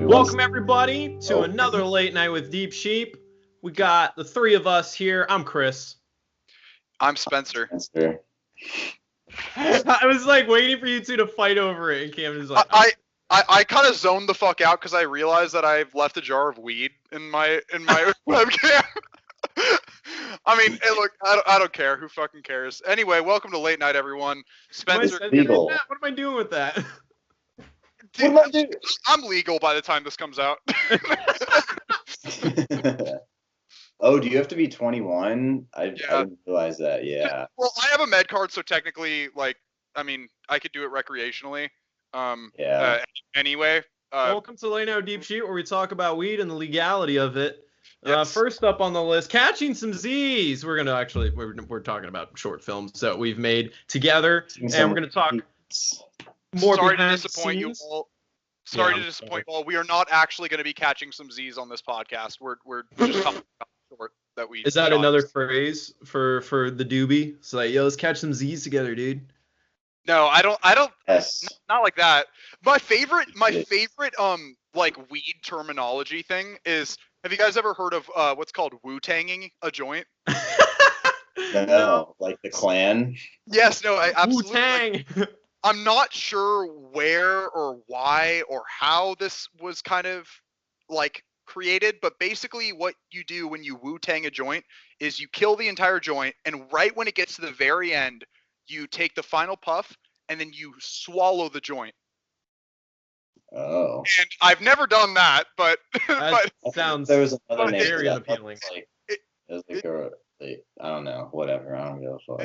Welcome everybody to another late night with Deep Sheep. We got the three of us here. I'm Chris. I'm Spencer. I was like waiting for you two to fight over it, and Camden's like, I kind of zoned the fuck out because I realized that I've left a jar of weed in my webcam. I mean, hey, look, I don't care. Who fucking cares? Anyway, welcome to late night, everyone. Spencer, legal. What am I doing with that? Dude, I'm legal by the time this comes out. Oh, do you have to be 21? I didn't realize that. Yeah. Well, I have a med card, so technically, like, I mean, I could do it recreationally. Anyway. Welcome to Late Night with Deep Sheep, where we talk about weed and the legality of it. Yes. First up on the list, catching some Z's. We're talking about short films that we've made together, and we're gonna talk more. Sorry to disappoint you all. Sorry to disappoint you all. We are not actually going to be catching some Z's on this podcast. We're just talking about short that we. Is that another phrase for the doobie? It's like, yo, let's catch some Z's together, dude. No, I don't. Yes. Not like that. My favorite like weed terminology thing is. Have you guys ever heard of what's called Wu-tanging a joint? No, like the Klan. Yes. No. I absolutely. Wu-tang. I'm not sure where or why or how this was kind of like created, but basically what you do when you Wu-tang a joint is you kill the entire joint, and right when it gets to the very end, you take the final puff and then you swallow the joint. Oh. And I've never done that, but that sounds there was another name very appealing. I don't know. Whatever. I don't give a fuck.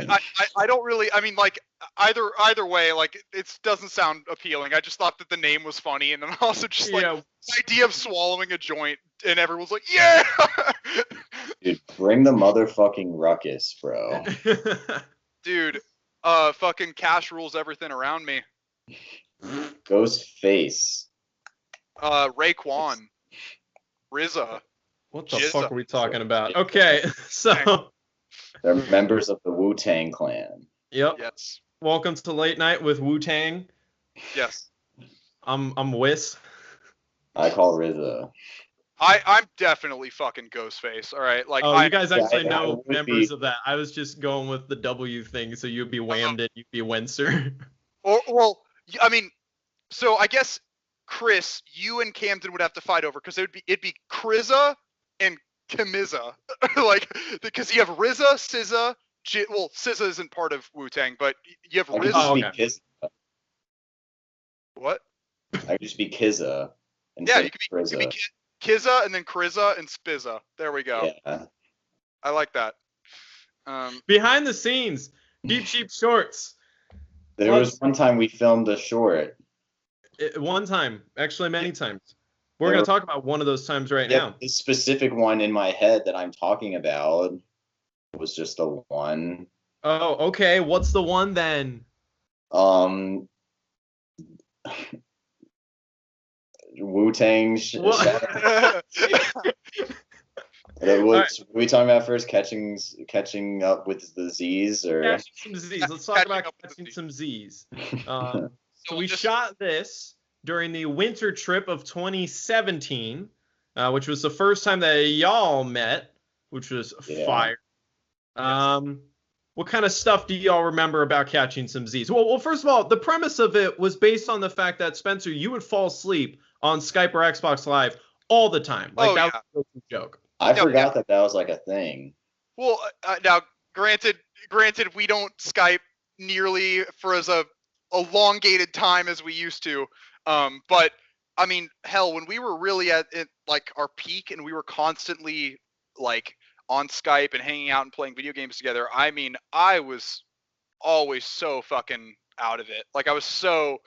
I don't really. I mean, like either way, like it doesn't sound appealing. I just thought that the name was funny, and then also just like the idea of swallowing a joint, and everyone's like, yeah. Dude, bring the motherfucking ruckus, bro. Dude, fucking cash rules everything around me. Ghostface. Raekwon. RZA. What the fuck are we talking about? Okay, so they're members of the Wu-Tang Clan. Yep. Yes. Welcome to Late Night with Wu-Tang. Yes. I'm Wiz. I call RZA. I'm definitely fucking Ghostface. All right, like. Oh, you guys actually know members of that. I was just going with the W thing, so you'd be Whammed and you'd be Wenser. Well, I mean, so I guess Chris, you and Camden would have to fight over because it'd be Krizza and Kamiza, like, because you have RZA, SZA. Well, SZA isn't part of Wu-Tang, but you have RZA. Oh, okay. What? I could just be Kizza. Yeah, you could be Kizza and then Krizza and Spizza. There we go. Yeah. I like that. Behind the scenes, Deep Sheep Shorts. There was one time we filmed a short. One time, actually many times. We're going to talk about one of those times right now. The specific one in my head that I'm talking about was just a one. Oh, okay. What's the one then? Wu-Tang. What? What are we talking about first? Catching up with the Z's, or catching some Z's? Let's talk about catching some Z's. So we shot this during the winter trip of 2017, which was the first time that y'all met, which was fire. What kind of stuff do y'all remember about catching some Z's? Well, first of all, the premise of it was based on the fact that, Spencer, you would fall asleep on Skype or Xbox Live all the time. Like, that was a joke. I forgot that was like a thing. Well, now, granted, we don't Skype nearly for as a elongated time as we used to. But I mean, hell, when we were really at like our peak and we were constantly like on Skype and hanging out and playing video games together, I mean, I was always so fucking out of it. Like, I was so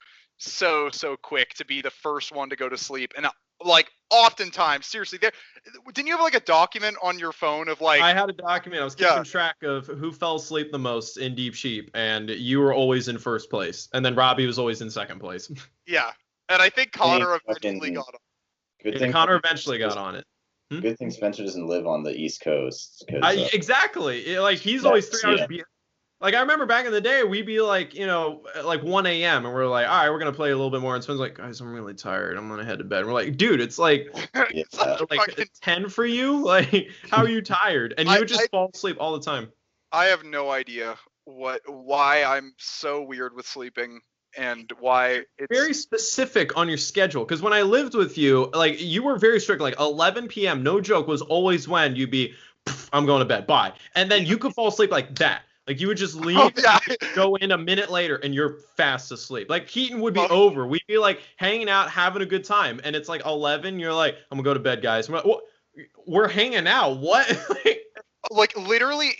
quick to be the first one to go to sleep. And like, oftentimes, seriously, didn't you have like a document on your phone of like? I had a document. I was keeping track of who fell asleep the most in Deep Sheep, and you were always in first place, and then Robbie was always in second place. Yeah, and I think Connor eventually got on. Connor eventually got on it. Good thing Spencer doesn't live on the East Coast. Exactly. Like, he's always 3 hours behind. Like I remember back in the day, we'd be like, like 1 a.m. and we're like, all right, we're gonna play a little bit more. And Sven's like, guys, I'm really tired. I'm gonna head to bed. And we're like, dude, it's like It's such a like fucking- 10 for you. Like, how are you tired? And you would just fall asleep all the time. I have no idea why I'm so weird with sleeping and why it's Very specific on your schedule. Because when I lived with you, like you were very strict. Like 11 p.m. No joke was always when you'd be, I'm going to bed. Bye. And then you could fall asleep like that. Like you would just leave, go in a minute later, and you're fast asleep. Like Keaton would be over. We'd be like hanging out, having a good time, and it's like 11. You're like, I'm gonna go to bed, guys. We're hanging out. What? like literally,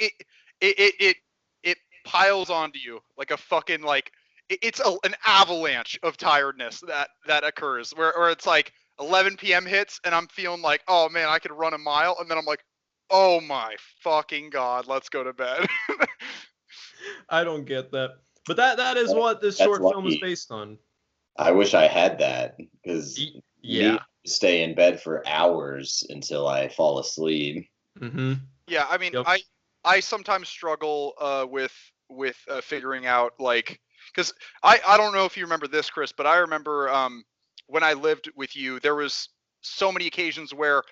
it piles onto you like a fucking like it's an avalanche of tiredness that occurs where it's like 11 p.m. hits and I'm feeling like, oh man, I could run a mile, and then I'm like, oh my fucking god, let's go to bed. I don't get that. But that is what this short film is based on. I wish I had that, because yeah, stay in bed for hours until I fall asleep. Mm-hmm. Yeah, I mean, yep. I sometimes struggle with figuring out, like, because I don't know if you remember this, Chris, but I remember when I lived with you, there was so many occasions where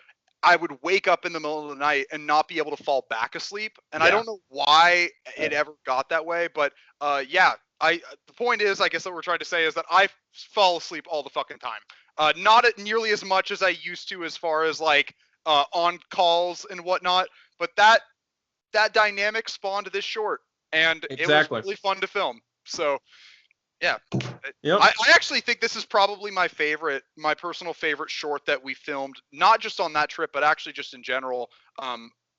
I would wake up in the middle of the night and not be able to fall back asleep. And I don't know why it ever got that way, but the point is, I guess what we're trying to say is that I fall asleep all the fucking time. Not nearly as much as I used to as far as like on calls and whatnot, but that dynamic spawned this short, and it was really fun to film. So yeah, yep. I actually think this is probably my personal favorite short that we filmed, not just on that trip, but actually just in general.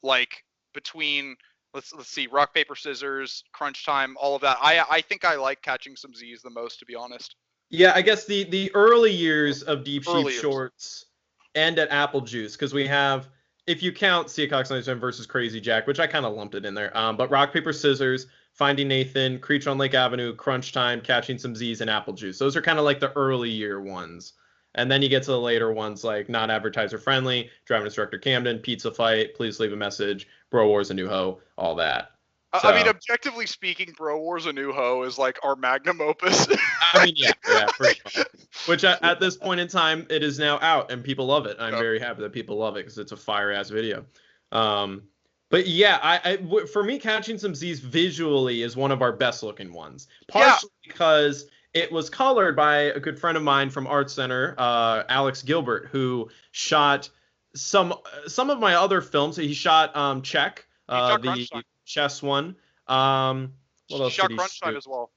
Like between let's see, rock paper scissors, crunch time, all of that. I think I like Catching Some Z's the most, to be honest. Yeah, I guess the early years of Deep Sheep shorts end at Apple Juice, because we have, if you count Seacock's 97 versus Crazy Jack, which I kind of lumped it in there, but rock paper scissors, Finding Nathan, Creature on Lake Avenue, Crunch Time, Catching Some Z's, and Apple Juice. Those are kind of like the early year ones. And then you get to the later ones like Not Advertiser Friendly, Driving Instructor Camden, Pizza Fight, Please Leave a Message, Bro Wars, A New Ho, all that. So, I mean, objectively speaking, Bro Wars, A New Ho is like our magnum opus. I mean, yeah, for sure. Which at this point in time, it is now out and people love it. I'm very happy that people love it because it's a fire-ass video. But yeah, for me, Catching Some Z's visually is one of our best looking ones. Partially because it was colored by a good friend of mine from Art Center, Alex Gilbert, who shot some of my other films. He shot Check, the chess one. What else shot did he Crunch shoot? Time as well.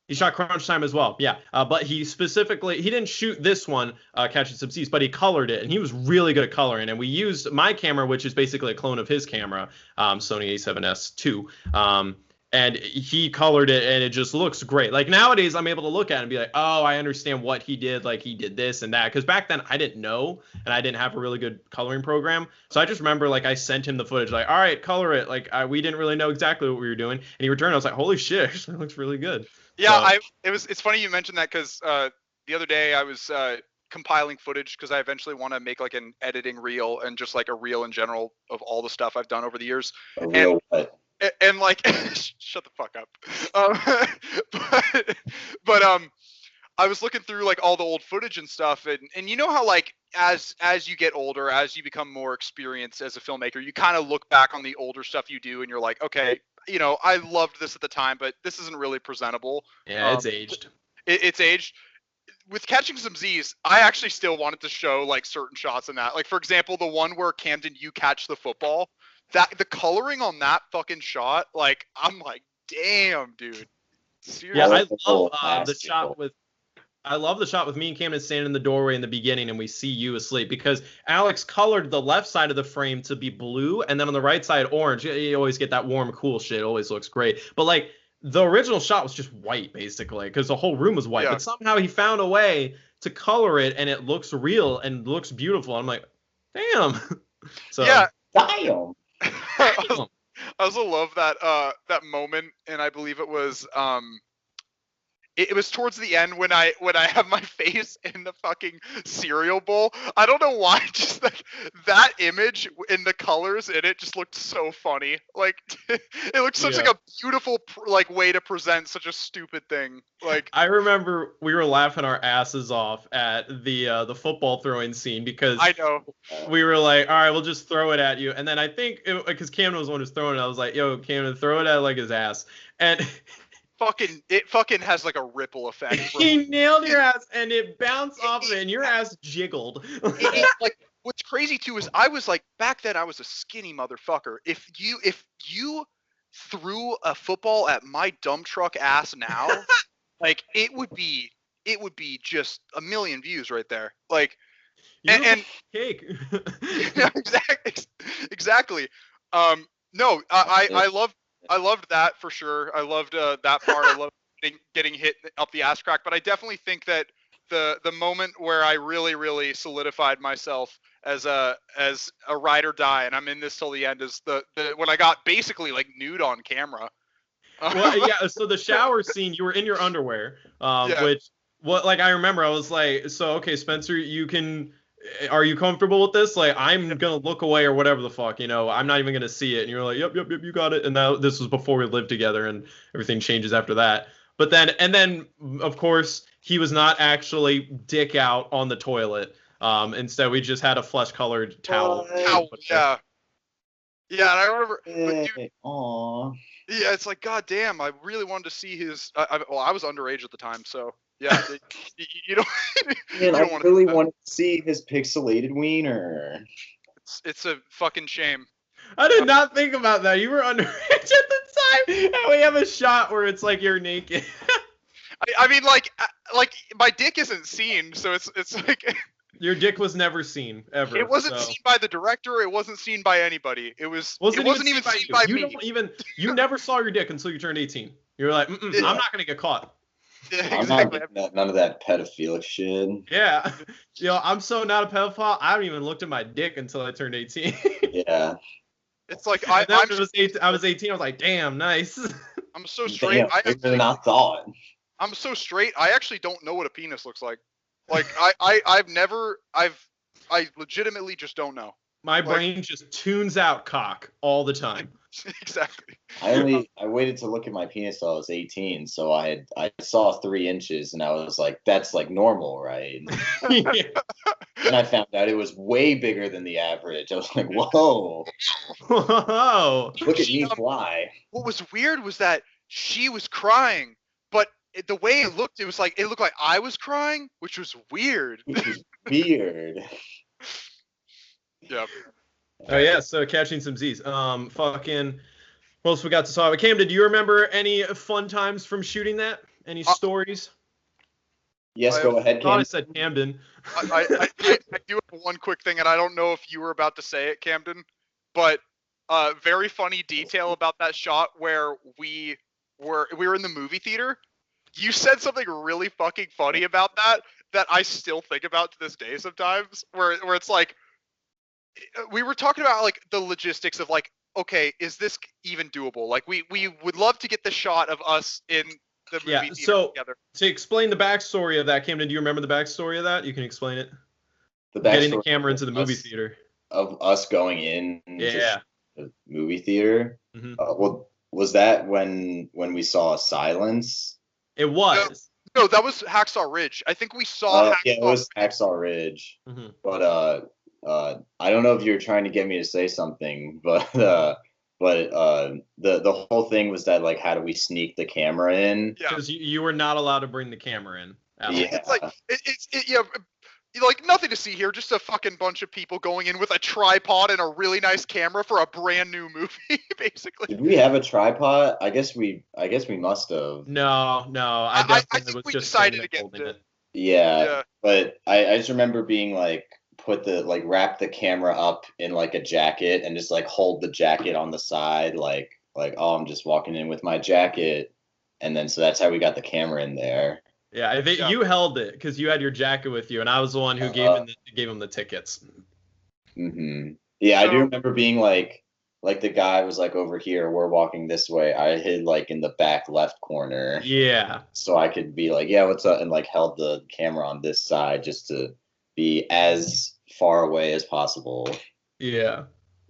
He shot Crunch Time as well, yeah. But he didn't shoot this one, Catching Some Z's, but he colored it, and he was really good at coloring. And we used my camera, which is basically a clone of his camera, Sony A7S II. And he colored it, and it just looks great. Like nowadays, I'm able to look at it and be like, oh, I understand what he did. Like he did this and that. Because back then, I didn't know, and I didn't have a really good coloring program. So I just remember, like, I sent him the footage, like, all right, color it. Like we didn't really know exactly what we were doing, and he returned. I was like, holy shit, it looks really good. Yeah, it's funny you mentioned that, because the other day I was compiling footage because I eventually want to make like an editing reel and just like a reel in general of all the stuff I've done over the years. A reel what? And like, shut the fuck up. But I was looking through like all the old footage and stuff, and you know how like as you get older, as you become more experienced as a filmmaker, you kind of look back on the older stuff you do, and you're like, okay, you know, I loved this at the time, but this isn't really presentable. Yeah, it's aged. It's aged. With Catching Some Z's, I actually still wanted to show like certain shots in that. Like for example, the one where Camden, you catch the football. That the coloring on that fucking shot, like I'm like, damn, dude. Seriously. Yeah, I love the shot with. I love the shot with me and Camden standing in the doorway in the beginning, and we see you asleep, because Alex colored the left side of the frame to be blue, and then on the right side orange. You always get that warm, cool shit. It always looks great. But like the original shot was just white, basically, because the whole room was white. Yeah. But somehow he found a way to color it, and it looks real and looks beautiful. I'm like, damn. So yeah, damn. I also love that moment, and I believe it was it was towards the end when I have my face in the fucking cereal bowl. I don't know why, just like that image in the colors in it just looked so funny. Like it looked such like a beautiful like way to present such a stupid thing. Like I remember we were laughing our asses off at the football throwing scene because I know we were like, all right, we'll just throw it at you. And then I think because Camden was the one who's throwing it, I was like, yo, Camden, throw it at like his ass. And it fucking has like a ripple effect. He nailed your ass and it bounced off of it and your ass jiggled. Like what's crazy too is I was like back then I was a skinny motherfucker. If you threw a football at my dump truck ass now, like it would be just a million views right there. Like and cake. Yeah, exactly. No, I loved that for sure. I loved that part. I loved getting hit up the ass crack. But I definitely think that the moment where I really solidified myself as a ride or die, and I'm in this till the end, is the when I got basically like nude on camera. Well, yeah. So the shower scene, you were in your underwear, which like I remember, I was like, so okay, Spencer, are you comfortable with this? Like, I'm gonna look away or whatever the fuck, I'm not even gonna see it. And you're like, yep, you got it. And this was before we lived together, and everything changes after that. But then, of course, he was not actually dick out on the toilet. Instead, we just had a flesh-colored towel. Yeah. Yeah, and I remember. Aww. Yeah, it's like, god damn, I really wanted to see his. I was underage at the time, so. Yeah, you don't. Man, I really wanted to see his pixelated wiener. It's a fucking shame. I did not think about that. You were underage at the time, and we have a shot where it's like you're naked. I mean, like my dick isn't seen, so it's like. Your dick was never seen ever. It wasn't seen by the director. It wasn't seen by anybody. It wasn't even seen by me. You never saw your dick until you turned 18. You were like, I'm not gonna get caught. Yeah, exactly. I'm not none of that pedophilic shit. Yeah. I'm so not a pedophile. I haven't even looked at my dick until I turned 18. Yeah. It's like I was 18. I was like, damn, nice. I'm so straight. I'm so straight. I actually don't know what a penis looks like. Like I legitimately just don't know. My brain just tunes out cock all the time. Exactly. I waited to look at my penis till I was 18, so I saw 3 inches, and I was like, that's like normal, right? Yeah. And I found out it was way bigger than the average. I was like, whoa. Look at me fly. What was weird was that she was crying, but the way it looked like I was crying, which was weird. Which was weird. Yep. Oh yeah, so catching some Z's. Fucking. What else we got to talk about? Camden, do you remember any fun times from shooting that? Any stories? Yes, go ahead, Camden. I said Camden. I do have one quick thing, and I don't know if you were about to say it, Camden, but very funny detail about that shot where we were in the movie theater. You said something really fucking funny about that I still think about to this day sometimes, where it's like, we were talking about like the logistics of like, okay, is this even doable? Like we would love to get the shot of us in the movie theater together. To explain the backstory of that, Camden, do you remember the backstory of that? You can explain it. Getting the camera into the movie theater. Of us going in. Yeah. The movie theater. Mm-hmm. Well, was that when we saw Silence? It was. No, that was Hacksaw Ridge. I think we saw. Yeah, it was Hacksaw Ridge. Mm-hmm. But I don't know if you're trying to get me to say something, but the whole thing was that, like, how do we sneak the camera in? Because you were not allowed to bring the camera in. Yeah. It's like like nothing to see here, just a fucking bunch of people going in with a tripod and a really nice camera for a brand new movie, basically. Did we have a tripod? I guess we must have. No. I think we decided against it. Yeah. But I just remember being like, wrap the camera up in like a jacket and just like hold the jacket on the side, like oh, I'm just walking in with my jacket, and then so that's how we got the camera in there. Yeah, I think you held it because you had your jacket with you, and I was the one who gave him the tickets. Mm-hmm. Yeah, I do remember being like, like the guy was like over here, we're walking this way. I hid like in the back left corner. Yeah. So I could be like, yeah, what's up? And like held the camera on this side just to be as far away as possible. Yeah.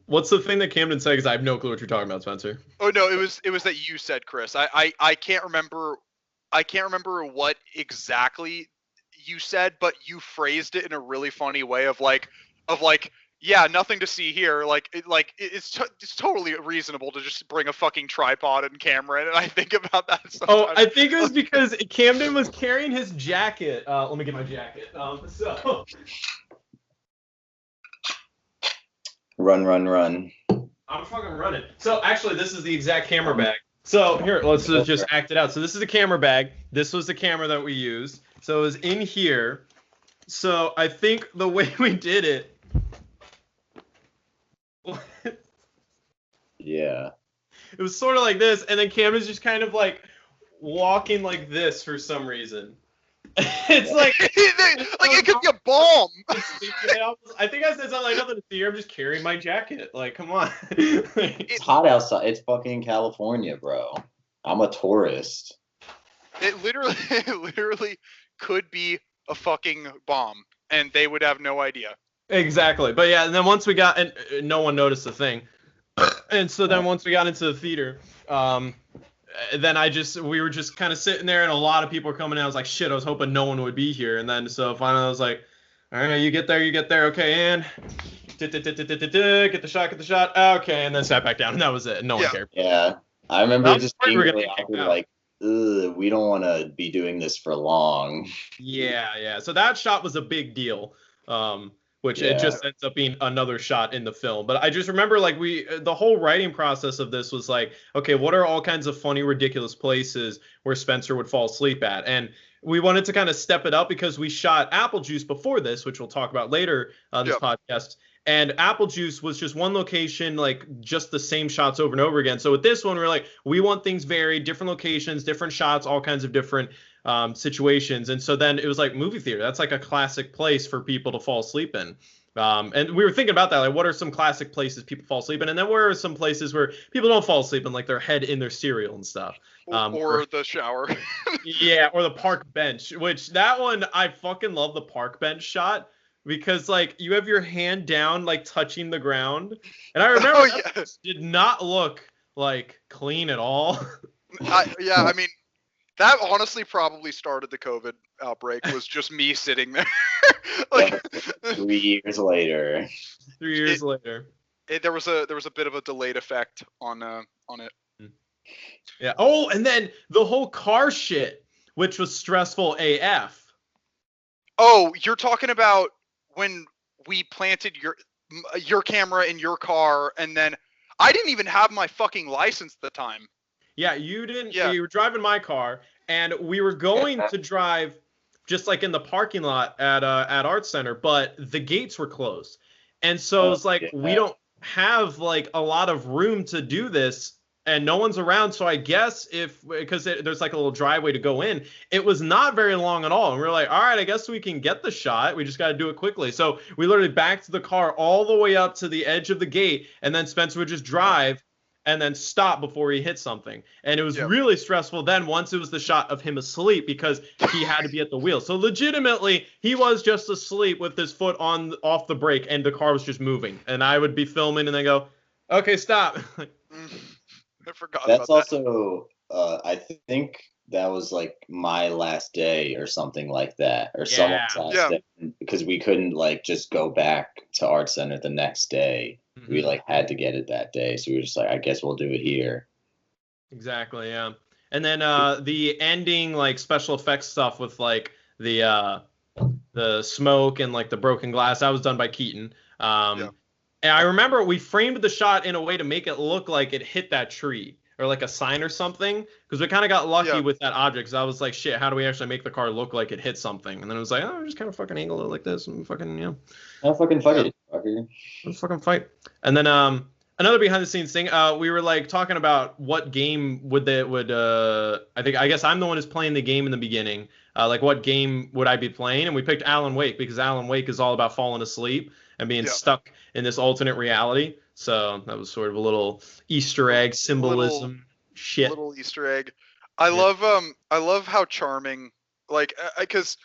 What's the thing that Camden said? Because I have no clue what you're talking about, Spencer. Oh no, it was that you said, Chris. I can't remember what exactly you said, but you phrased it in a really funny way of like yeah, nothing to see here. It's totally reasonable to just bring a fucking tripod and camera in, and I think about that sometimes. Oh, I think it was because Camden was carrying his jacket. Let me get my jacket. So. Run. I'm fucking running. So actually, this is the exact camera bag. So here, let's just act it out. So this is the camera bag. This was the camera that we used. So it was in here. So I think the way we did it. Yeah. It was sort of like this, and then Camden's just kind of like walking like this for some reason. It's like it could be a bomb. I think I said something like nothing to see here. I'm just carrying my jacket. Like, come on. It's hot outside. It's fucking California, bro. I'm a tourist. It literally could be a fucking bomb, and they would have no idea. Exactly. But yeah, and then once we got, and no one noticed a thing. And so then once we got into the theater, then we were just kind of sitting there, and a lot of people were coming in. I was like, shit, I was hoping no one would be here. And then so finally I was like, all right, you get there. Okay, and get the shot. Okay, and then sat back down, and that was it. No one cared. Yeah, I remember just being really awkward, like, we don't want to be doing this for long. Yeah. So that shot was a big deal. Which it just ends up being another shot in the film. But I just remember like the whole writing process of this was like, okay, what are all kinds of funny, ridiculous places where Spencer would fall asleep at? And we wanted to kind of step it up because we shot Apple Juice before this, which we'll talk about later on this podcast. And Apple Juice was just one location, like just the same shots over and over again. So with this one, we're like, we want things varied, different locations, different shots, all kinds of different situations. And so then it was like movie theater. That's like a classic place for people to fall asleep in. And we were thinking about that, like what are some classic places people fall asleep in? And then where are some places where people don't fall asleep in, like their head in their cereal and stuff. Or the shower. Yeah, or the park bench, which that one, I fucking love the park bench shot. Because like you have your hand down, like touching the ground, and I remember that did not look like clean at all. I mean, that honestly probably started the COVID outbreak. Was just me sitting there. Like 3 years later. 3 years later. There was a bit of a delayed effect on it. Yeah. Oh, and then the whole car shit, which was stressful AF. Oh, you're talking about when we planted your camera in your car, and then I didn't even have my fucking license at the time. Yeah, you didn't. Yeah. You were driving my car, and we were going to drive just like in the parking lot at Art Center, but the gates were closed, and so it's like we don't have like a lot of room to do this. And no one's around, so I guess because there's like a little driveway to go in, it was not very long at all. And we were like, all right, I guess we can get the shot. We just got to do it quickly. So we literally backed the car all the way up to the edge of the gate, and then Spencer would just drive and then stop before he hit something. And it was really stressful then once it was the shot of him asleep because he had to be at the wheel. So legitimately, he was just asleep with his foot off the brake, and the car was just moving. And I would be filming and then go, okay, stop. I forgot That's about that. also, I think that was like my last day or something like that, or someone's last day, because we couldn't like just go back to Art Center the next day. Mm-hmm. We like had to get it that day, so we were just like, I guess we'll do it here. Exactly, yeah. And then the ending like special effects stuff with like the smoke and like the broken glass, that was done by Keaton. And I remember we framed the shot in a way to make it look like it hit that tree or like a sign or something, because we kind of got lucky with that object. Because I was like, shit, how do we actually make the car look like it hit something? And then it was like, oh, just kind of fucking angle it like this and fucking, I'll fucking fight it, fucker. Let's fucking fight. And then another behind the scenes thing, we were like talking about what game I guess I'm the one who's playing the game in the beginning. Like what game would I be playing? And we picked Alan Wake because Alan Wake is all about falling asleep and being stuck in this alternate reality. So that was sort of a little Easter egg symbolism shit. Little Easter egg. I love how charming, like, because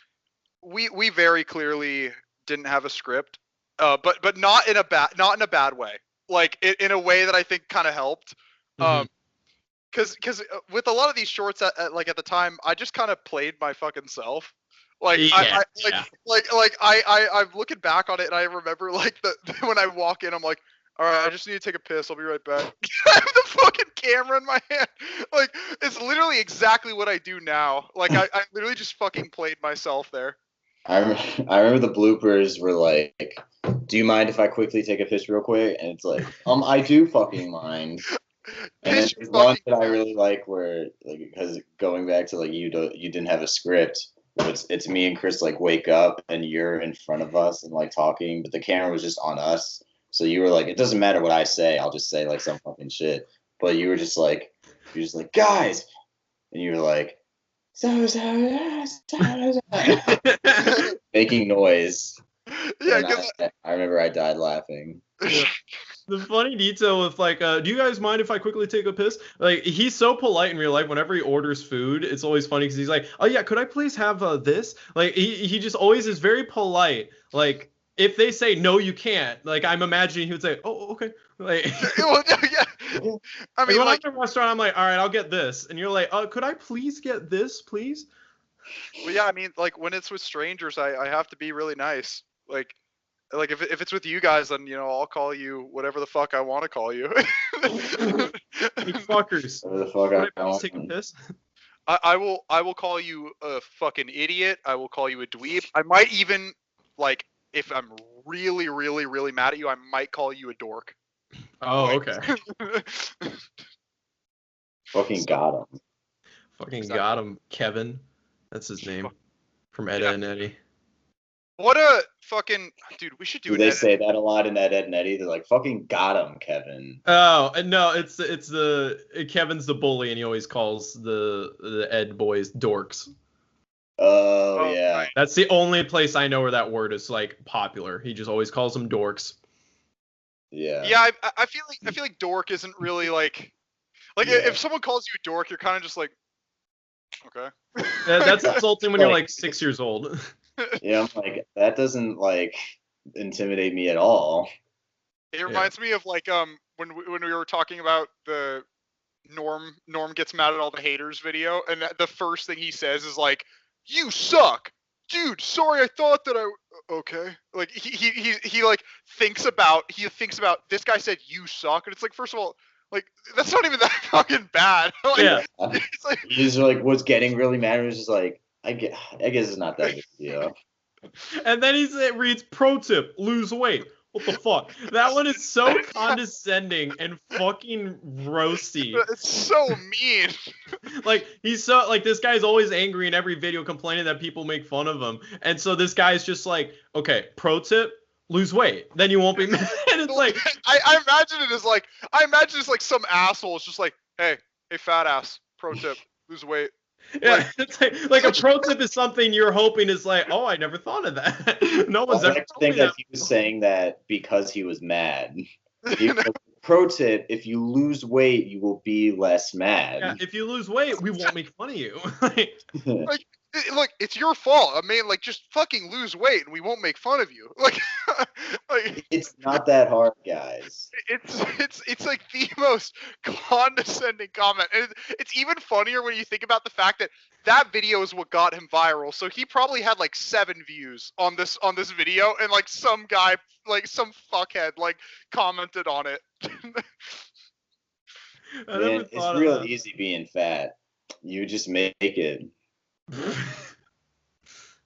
we very clearly didn't have a script, but not in a bad way, like in a way that I think kind of helped. Because with a lot of these shorts at the time, I just kind of played my fucking self. Like I'm looking back on it and I remember like when I walk in, I'm like, all right, I just need to take a piss. I'll be right back. I have the fucking camera in my hand. Like, it's literally exactly what I do now. Like, I literally just fucking played myself there. I remember the bloopers were like, do you mind if I quickly take a piss real quick? And it's like, I do fucking mind. And then there's one that I really like where, like, because going back to like you didn't have a script. It's me and Chris like wake up and you're in front of us and like talking, but the camera was just on us. So you were like, it doesn't matter what I say, I'll just say like some fucking shit. But you were just like, guys, and you were like, making noise. Yeah, I remember I died laughing. The funny detail with like, do you guys mind if I quickly take a piss? Like, he's so polite in real life. Whenever he orders food, it's always funny because he's like, oh yeah, could I please have this? Like, he just always is very polite. Like, if they say no, you can't. Like, I'm imagining he would say, oh, okay. Like, well, yeah. I mean, when like, I'm in a restaurant, I'm like, all right, I'll get this, and you're like, could I please get this, please? Well, yeah, I mean, like when it's with strangers, I have to be really nice. Like if it's with you guys, then I'll call you whatever the fuck I want to call you. You fuckers. Whatever the fuck I want. Take a piss. I will call you a fucking idiot. I will call you a dweeb. I might even, like, if I'm really, really, really mad at you, I might call you a dork. Oh, okay. Fucking got him. Fucking got him, Kevin. That's his name. From Ed, Ed and Eddie. What a fucking dude! We should do. They say that a lot in Ed, Ed and Eddie. They're like, "Fucking got him, Kevin." Oh no, it's Kevin's the bully, and he always calls the Ed boys dorks. Oh yeah. Right. That's the only place I know where that word is like popular. He just always calls them dorks. Yeah. Yeah, I feel like dork isn't really like if someone calls you a dork, you're kind of just like, okay. Yeah, that's insulting when you're like 6 years old. Yeah, I'm like, that doesn't like intimidate me at all. It reminds me of like when we were talking about the Norm gets mad at all the haters video, and the first thing he says is like, "You suck, dude. Sorry, I thought that okay." Like he like thinks about this guy said you suck, and it's like, first of all, like that's not even that fucking bad. Like, yeah. It's like, he's like was getting really mad. He was just like, I guess it's not that big a deal. And then he reads, pro tip, lose weight. What the fuck? That one is so condescending and fucking roasty. It's so mean. Like, he's so, like, this guy's always angry in every video complaining that people make fun of him. And so this guy's just like, okay, pro tip, lose weight. Then you won't be mad. And it's like, I imagine it as like, it's like some asshole is just like, hey, fat ass, pro tip, lose weight. Yeah, it's like a pro tip is something you're hoping is like, oh, I never thought of that. No one's ever told me that. He was saying that because he was mad. Pro tip, if you lose weight, you will be less mad. Yeah, if you lose weight, we won't make fun of you. Like, look, it's your fault. I mean, like, just fucking lose weight and we won't make fun of you. Like, it's not that hard, guys. It's like the most condescending comment. And it's even funnier when you think about the fact that video is what got him viral. So he probably had like 7 views on this video, and like some guy, like some fuckhead, like commented on it. Man, it's real easy being fat. You just make it.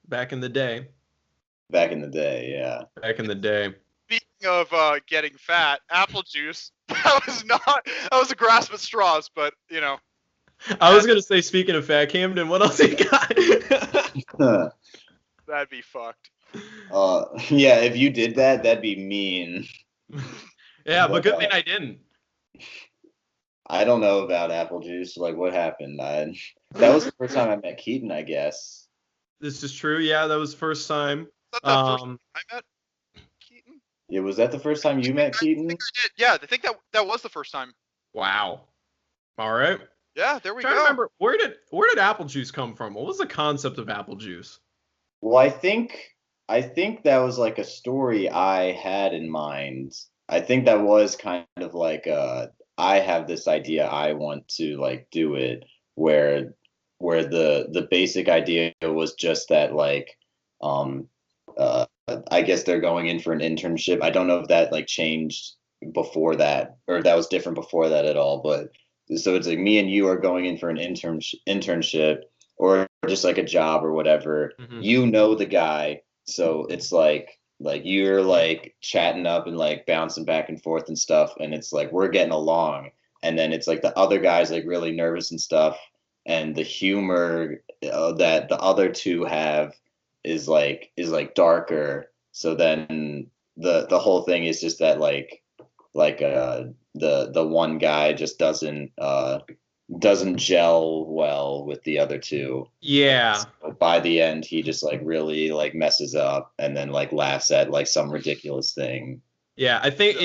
Back in the day. Yeah. Back in the day. Speaking of getting fat, apple juice. That was a grasp at straws, but I was gonna say, speaking of fat, Camden, what else you got? That'd be fucked. Yeah, if you did that, that'd be mean. Yeah, but good thing I didn't. I don't know about apple juice. Like, what happened? That was the first time I met Keaton, I guess. This is true. Yeah, that was the first time. I met Keaton. Yeah, was that the first time you met Keaton? I think I did. Yeah, I think that was the first time. Wow. All right. Yeah, there we Trying go. to remember where did apple juice come from? What was the concept of apple juice? Well, I think that was like a story I had in mind. I think that was kind of like I have this idea I want to like do it where the basic idea was just that like um I guess they're going in for an internship. I don't know if that like changed before that or if that was different before that at all, but so it's like me and you are going in for an internship or just like a job or whatever. Mm-hmm. You know the guy, so it's like you're like chatting up and like bouncing back and forth and stuff, and it's like we're getting along, and then it's like the other guy's like really nervous and stuff, and the humor that the other two have is like darker. So then the whole thing is just that the one guy just doesn't gel well with the other two. Yeah. So by the end, he just like really like messes up and then like laughs at like some ridiculous thing. Yeah, I think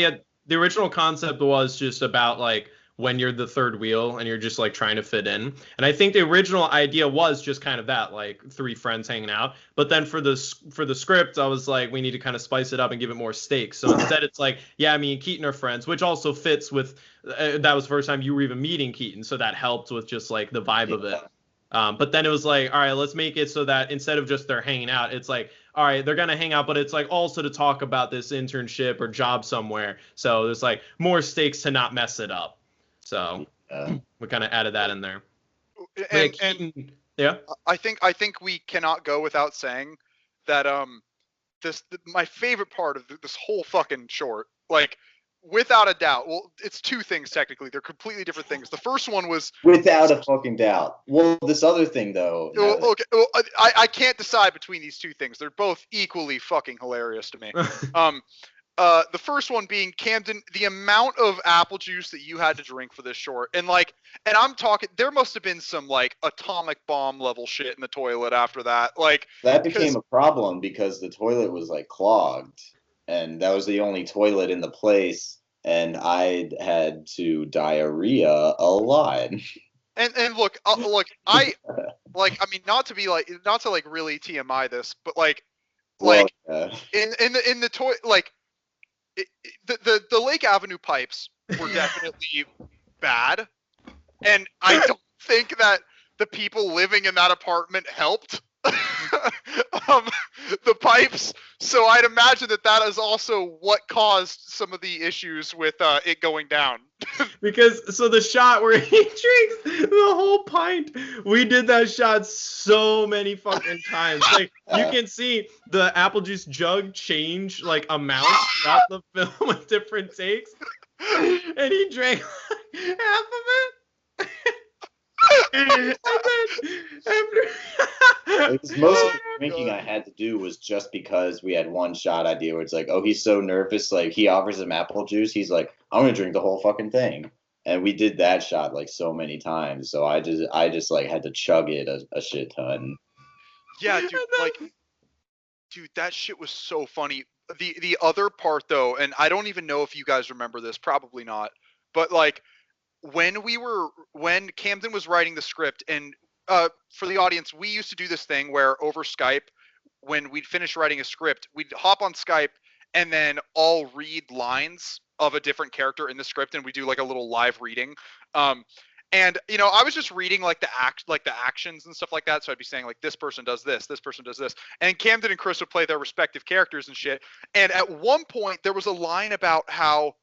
the original concept was just about like when you're the third wheel and you're just like trying to fit in. And I think the original idea was just kind of that, like three friends hanging out. But then for the script, I was like, we need to kind of spice it up and give it more stakes. So instead, it's like, yeah, me and Keaton are friends, which also fits with that was the first time you were even meeting Keaton, so that helped with just like the vibe of it. But then it was like, all right, let's make it so that instead of just they're hanging out, it's like, all right, they're gonna hang out, but it's like also to talk about this internship or job somewhere. So there's like more stakes to not mess it up. So we kind of added that in there. And yeah, I think we cannot go without saying that my favorite part of this whole fucking short, like without a doubt, well, it's two things technically. They're completely different things. The first one was without a fucking doubt. Well, this other thing though. Okay, well, I can't decide between these two things. They're both equally fucking hilarious to me. The first one being Camden, the amount of apple juice that you had to drink for this short, and I'm talking, there must have been some like atomic bomb level shit in the toilet after that. Like that became a problem because the toilet was like clogged, and that was the only toilet in the place, and I had to diarrhea a lot. And look, I mean, not to really TMI this, but in the toilet, like. The Lake Avenue pipes were definitely bad, and I don't think that the people living in that apartment helped the pipes. So I'd imagine that is also what caused some of the issues with it going down. Because so the shot where he drinks the whole pint, we did that shot so many fucking times. Like you can see the apple juice jug change like amounts throughout the film with different takes, and he drank like, half of it. And then after most of the drinking I had to do was just because we had one shot idea where it's like, oh, he's so nervous, like he offers him apple juice, he's like, I'm gonna drink the whole fucking thing, and we did that shot like so many times, so I just like had to chug it a shit ton. Yeah, dude, that shit was so funny. The other part though, and I don't even know if you guys remember this, probably not, but like when Camden was writing the script, and for the audience, we used to do this thing where over Skype, when we'd finish writing a script, we'd hop on Skype and then all read lines of a different character in the script, and we do like a little live reading. And I was just reading like the actions and stuff like that. So I'd be saying like, this person does this person does this, and Camden and Chris would play their respective characters and shit. And at one point there was a line about how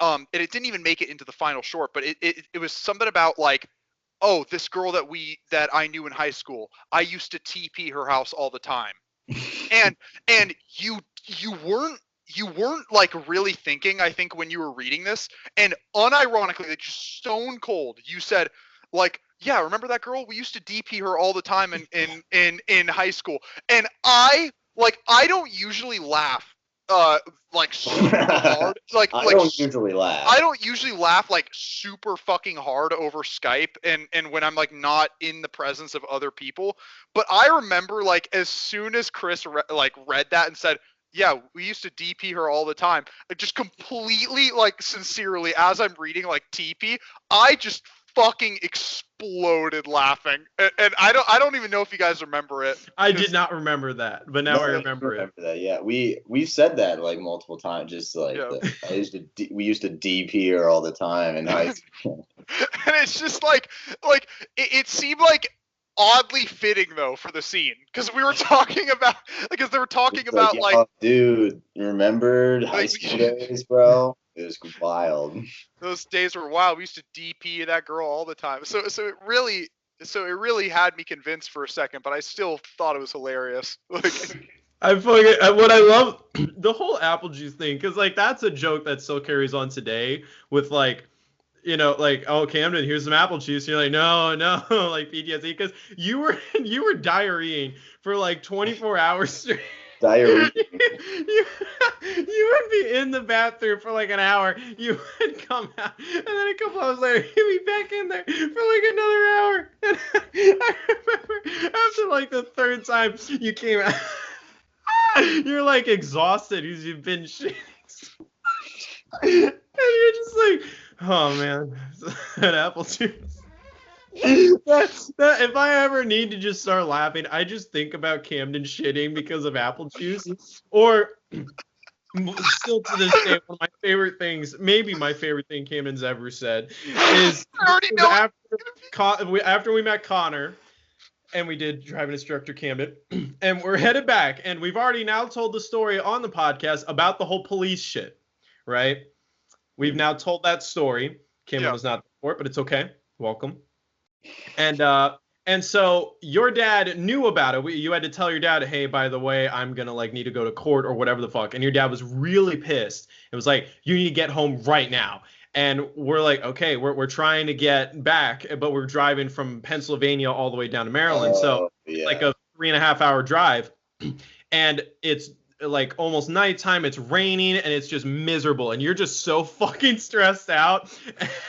and it didn't even make it into the final short, but it was something about like, oh, this girl that I knew in high school, I used to TP her house all the time. and you weren't like really thinking, I think, when you were reading this, and unironically, like just stone cold, you said like, yeah, remember that girl? We used to DP her all the time in high school. And I don't usually laugh like super hard. I don't usually laugh. I don't usually laugh like super fucking hard over Skype and when I'm like not in the presence of other people. But I remember like as soon as Chris read that and said, yeah, we used to DP her all the time. Just completely, like, sincerely, as I'm reading, like, TP, I just fucking exploded laughing. And I don't even know if you guys remember it. I did not remember that, but now I remember it. That. Yeah, we've said that like multiple times. Just like we used to DP her all the time in high school. And it's just like it seemed like oddly fitting though for the scene because we were talking about they were talking about like dude, remember high school days, bro? It was wild. Those days were wild. We used to DP that girl all the time. So it really had me convinced for a second, but I still thought it was hilarious. What I love the whole apple juice thing, because like that's a joke that still carries on today with like, you know, like, oh, Camden, here's some apple juice. And you're like, no, like PTSD, because you were diarrheaing for like 24 hours straight. Diarrhea. You would be in the bathroom for like an hour. You would come out, and then a couple hours later, you'd be back in there for like another hour. And I remember after like the third time you came out, you're like exhausted because you've been shitting. And you're just like, oh man, that apple juice. That if I ever need to just start laughing, I just think about Camden shitting because of apple juice. Or still to this day, one of my favorite things, maybe my favorite thing Camden's ever said, is after we met Connor and we did driving instructor Camden, and we're headed back, and we've already now told the story on the podcast about the whole police shit, right? We've now told that story. Camden was not there, but it's okay. Welcome. And so your dad knew about it. You had to tell your dad, hey, by the way, I'm gonna like need to go to court or whatever the fuck. And your dad was really pissed. It was like, you need to get home right now. And we're like, okay, we're trying to get back, but we're driving from Pennsylvania all the way down to Maryland. Like a 3.5 hour drive. And it's like almost nighttime, it's raining, and it's just miserable, and you're just so fucking stressed out,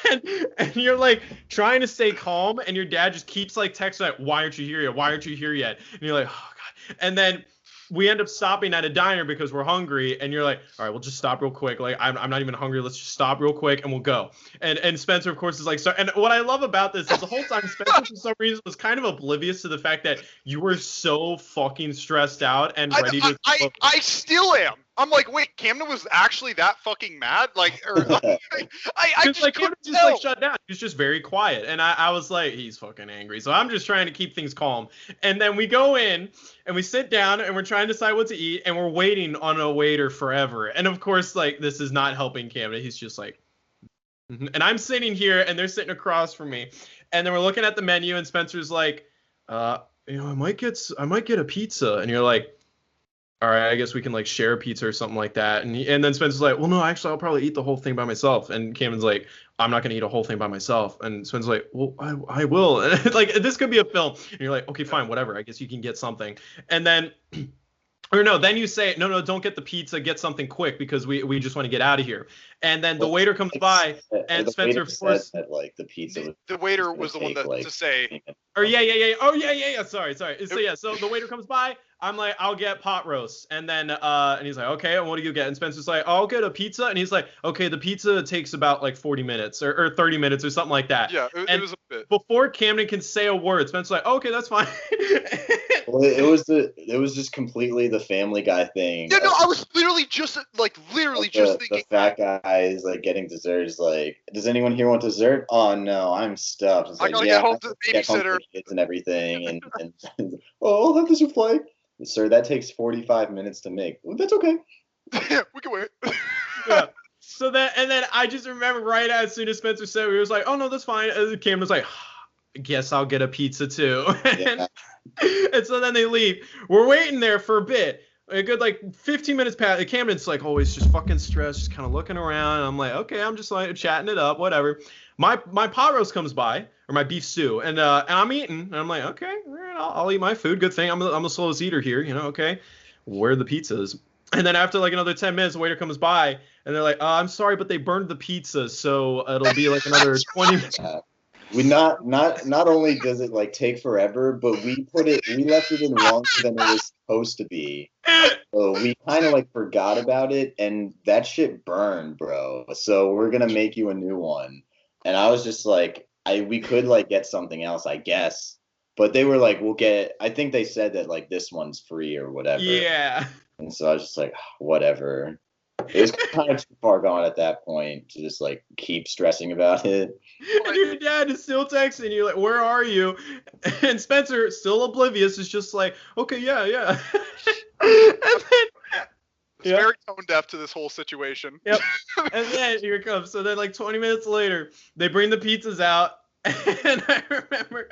and you're like trying to stay calm, and your dad just keeps like texting like, why aren't you here yet? And you're like, oh god. And then we end up stopping at a diner because we're hungry, and you're like, all right, we'll just stop real quick. Like, I'm not even hungry. Let's just stop real quick, and we'll go. And Spencer, of course, is like, so. And what I love about this is the whole time Spencer, for some reason, was kind of oblivious to the fact that you were so fucking stressed out and ready to. I still am. I'm like, wait, Camden was actually that fucking mad? Like, or, I just like Camden just like shut down. He was just very quiet, and I was like, he's fucking angry. So I'm just trying to keep things calm. And then we go in and we sit down and we're trying to decide what to eat, and we're waiting on a waiter forever. And of course, like this is not helping Camden. He's just like, and I'm sitting here and they're sitting across from me, and then we're looking at the menu, and Spencer's like, I might get a pizza, and you're like, all right, I guess we can like share a pizza or something like that. And then Spencer's like, well, no, actually, I'll probably eat the whole thing by myself. And Camden's like, I'm not going to eat a whole thing by myself. And Spencer's like, well, I will. And like, this could be a film. And you're like, okay, fine, whatever. I guess you can get something. And then, or no, then you say, no, don't get the pizza. Get something quick because we just want to get out of here. And then the waiter comes by, and Spencer, of course, that, like the pizza. The waiter was the one to say. Or yeah. Oh yeah. Sorry. So so the waiter comes by. I'm like, I'll get pot roast. And then and he's like, okay, and what do you get? And Spencer's like, I'll get a pizza. And he's like, okay, the pizza takes about like 40 minutes or 30 minutes or something like that. Yeah, it was a bit. Before Camden can say a word, Spencer's like, okay, that's fine. Well, it was just completely the Family Guy thing. Yeah, no, I was literally just thinking. The fat guy is like getting dessert. Is like, does anyone here want dessert? Oh no, I'm stuffed. It's I gotta get home to the babysitter kids and everything, and oh, I'll have this reply. Sir, that takes 45 minutes to make. Well, that's okay. Yeah, we can wait. Yeah. So then I just remember right as soon as Spencer said, he was like, oh no, that's fine. And Cam was like, guess I'll get a pizza too. Yeah. And so then they leave. We're waiting there for a bit. A good like 15 minutes past. Camden's like always just fucking stressed, just kind of looking around. I'm like, okay, I'm just like chatting it up, whatever. My pot roast comes by, or my beef stew, and I'm eating, and I'm like, okay, I'll eat my food. Good thing I'm the slowest eater here, okay. Where are the pizzas? And then after like another 10 minutes, the waiter comes by, and they're like, I'm sorry, but they burned the pizza, so it'll be like another 20 minutes. We not only does it like take forever, but we left it in longer than it was supposed to be. So we kind of like forgot about it, and that shit burned, bro. So we're gonna make you a new one. And I was just like, we could like get something else, I guess. But they were like, I think they said that like this one's free or whatever. Yeah. And so I was just like, whatever. It was kind of too far gone at that point to just like keep stressing about it. And your dad is still texting you like, "Where are you?" And Spencer, still oblivious, is just like, "Okay, yeah." And then it's very tone deaf to this whole situation. Yep. And then here it comes. So then like 20 minutes later, they bring the pizzas out. And I remember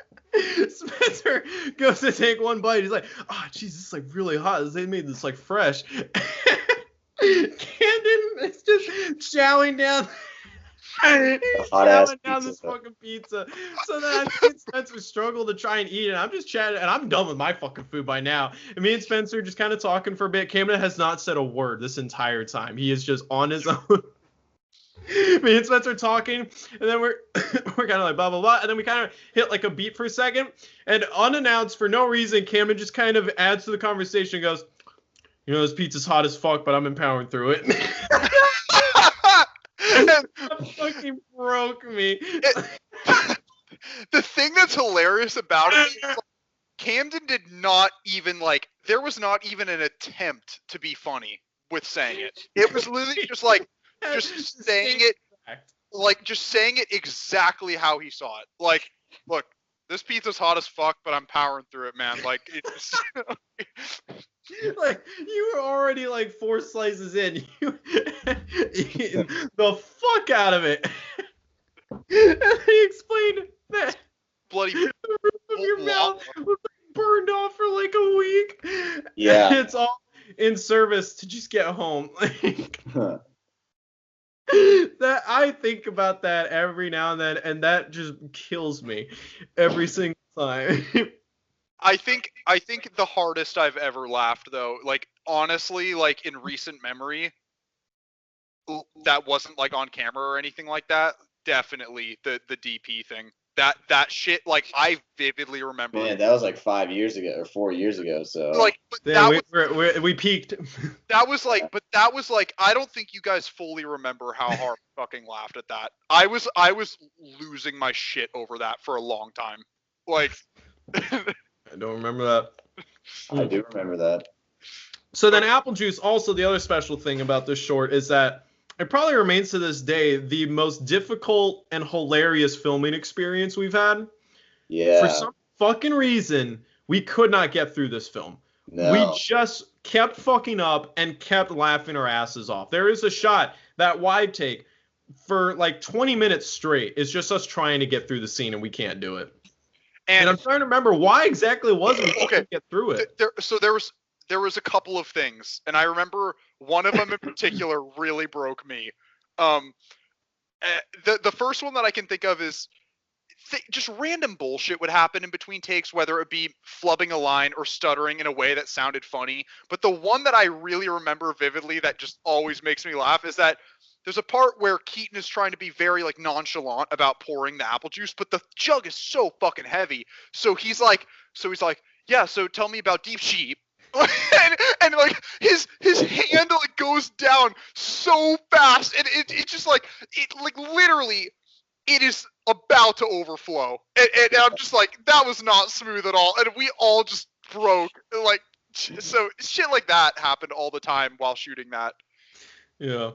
Spencer goes to take one bite. He's like, "Oh, geez, this is like really hot. They made this like fresh." Camden is just chowing down. He's chowing down this fucking pizza. So then I see Spencer struggle to try and eat it. I'm just chatting, and I'm done with my fucking food by now. And me and Spencer just kind of talking for a bit. Camden has not said a word this entire time. He is just on his own. Me and Spencer talking, and then we're kind of like blah blah blah, and then we kind of hit like a beat for a second, and unannounced for no reason, Camden just kind of adds to the conversation and goes, "You know, this pizza's hot as fuck, but I'm empowering through it." That fucking broke me. The thing that's hilarious about it is like, Camden did not even like, there was not even an attempt to be funny with saying it. It was literally just like, just saying it, like just saying it exactly how he saw it. Like, look, this pizza's hot as fuck, but I'm powering through it, man. Like, it's like you were already like 4 slices in, you eating the fuck out of it. And he explained that bloody the roof of your mouth was burned off for like a week. Yeah, and it's all in service to just get home. Like, that I think about that every now and then, and that just kills me every single time. I think the hardest I've ever laughed though, like honestly, like in recent memory, that wasn't like on camera or anything like that. Definitely the DP thing. That shit, like I vividly remember. Man, that was like 5 years ago or 4 years ago. So like, but yeah, we peaked. That was like, I don't think you guys fully remember how hard I fucking laughed at that. I was losing my shit over that for a long time. Like. I don't remember that. I do remember that. So then Apple Juice, also the other special thing about this short is that it probably remains to this day the most difficult and hilarious filming experience we've had. Yeah. For some fucking reason, we could not get through this film. No. We just kept fucking up and kept laughing our asses off. There is a shot, that wide take, for like 20 minutes straight. It's just us trying to get through the scene, and we can't do it. And I'm trying to remember why exactly it was we couldn't get through it. There was a couple of things, and I remember one of them in particular really broke me. The first one that I can think of is just random bullshit would happen in between takes, whether it be flubbing a line or stuttering in a way that sounded funny. But the one that I really remember vividly that just always makes me laugh is that there's a part where Keaton is trying to be very like nonchalant about pouring the apple juice, but the jug is so fucking heavy. So he's like, yeah, so tell me about Deep Sheep. and like his hand like goes down so fast, and it just like, it like literally, it is about to overflow. And I'm just like, that was not smooth at all. And we all just broke. Like, so shit like that happened all the time while shooting that. Yeah.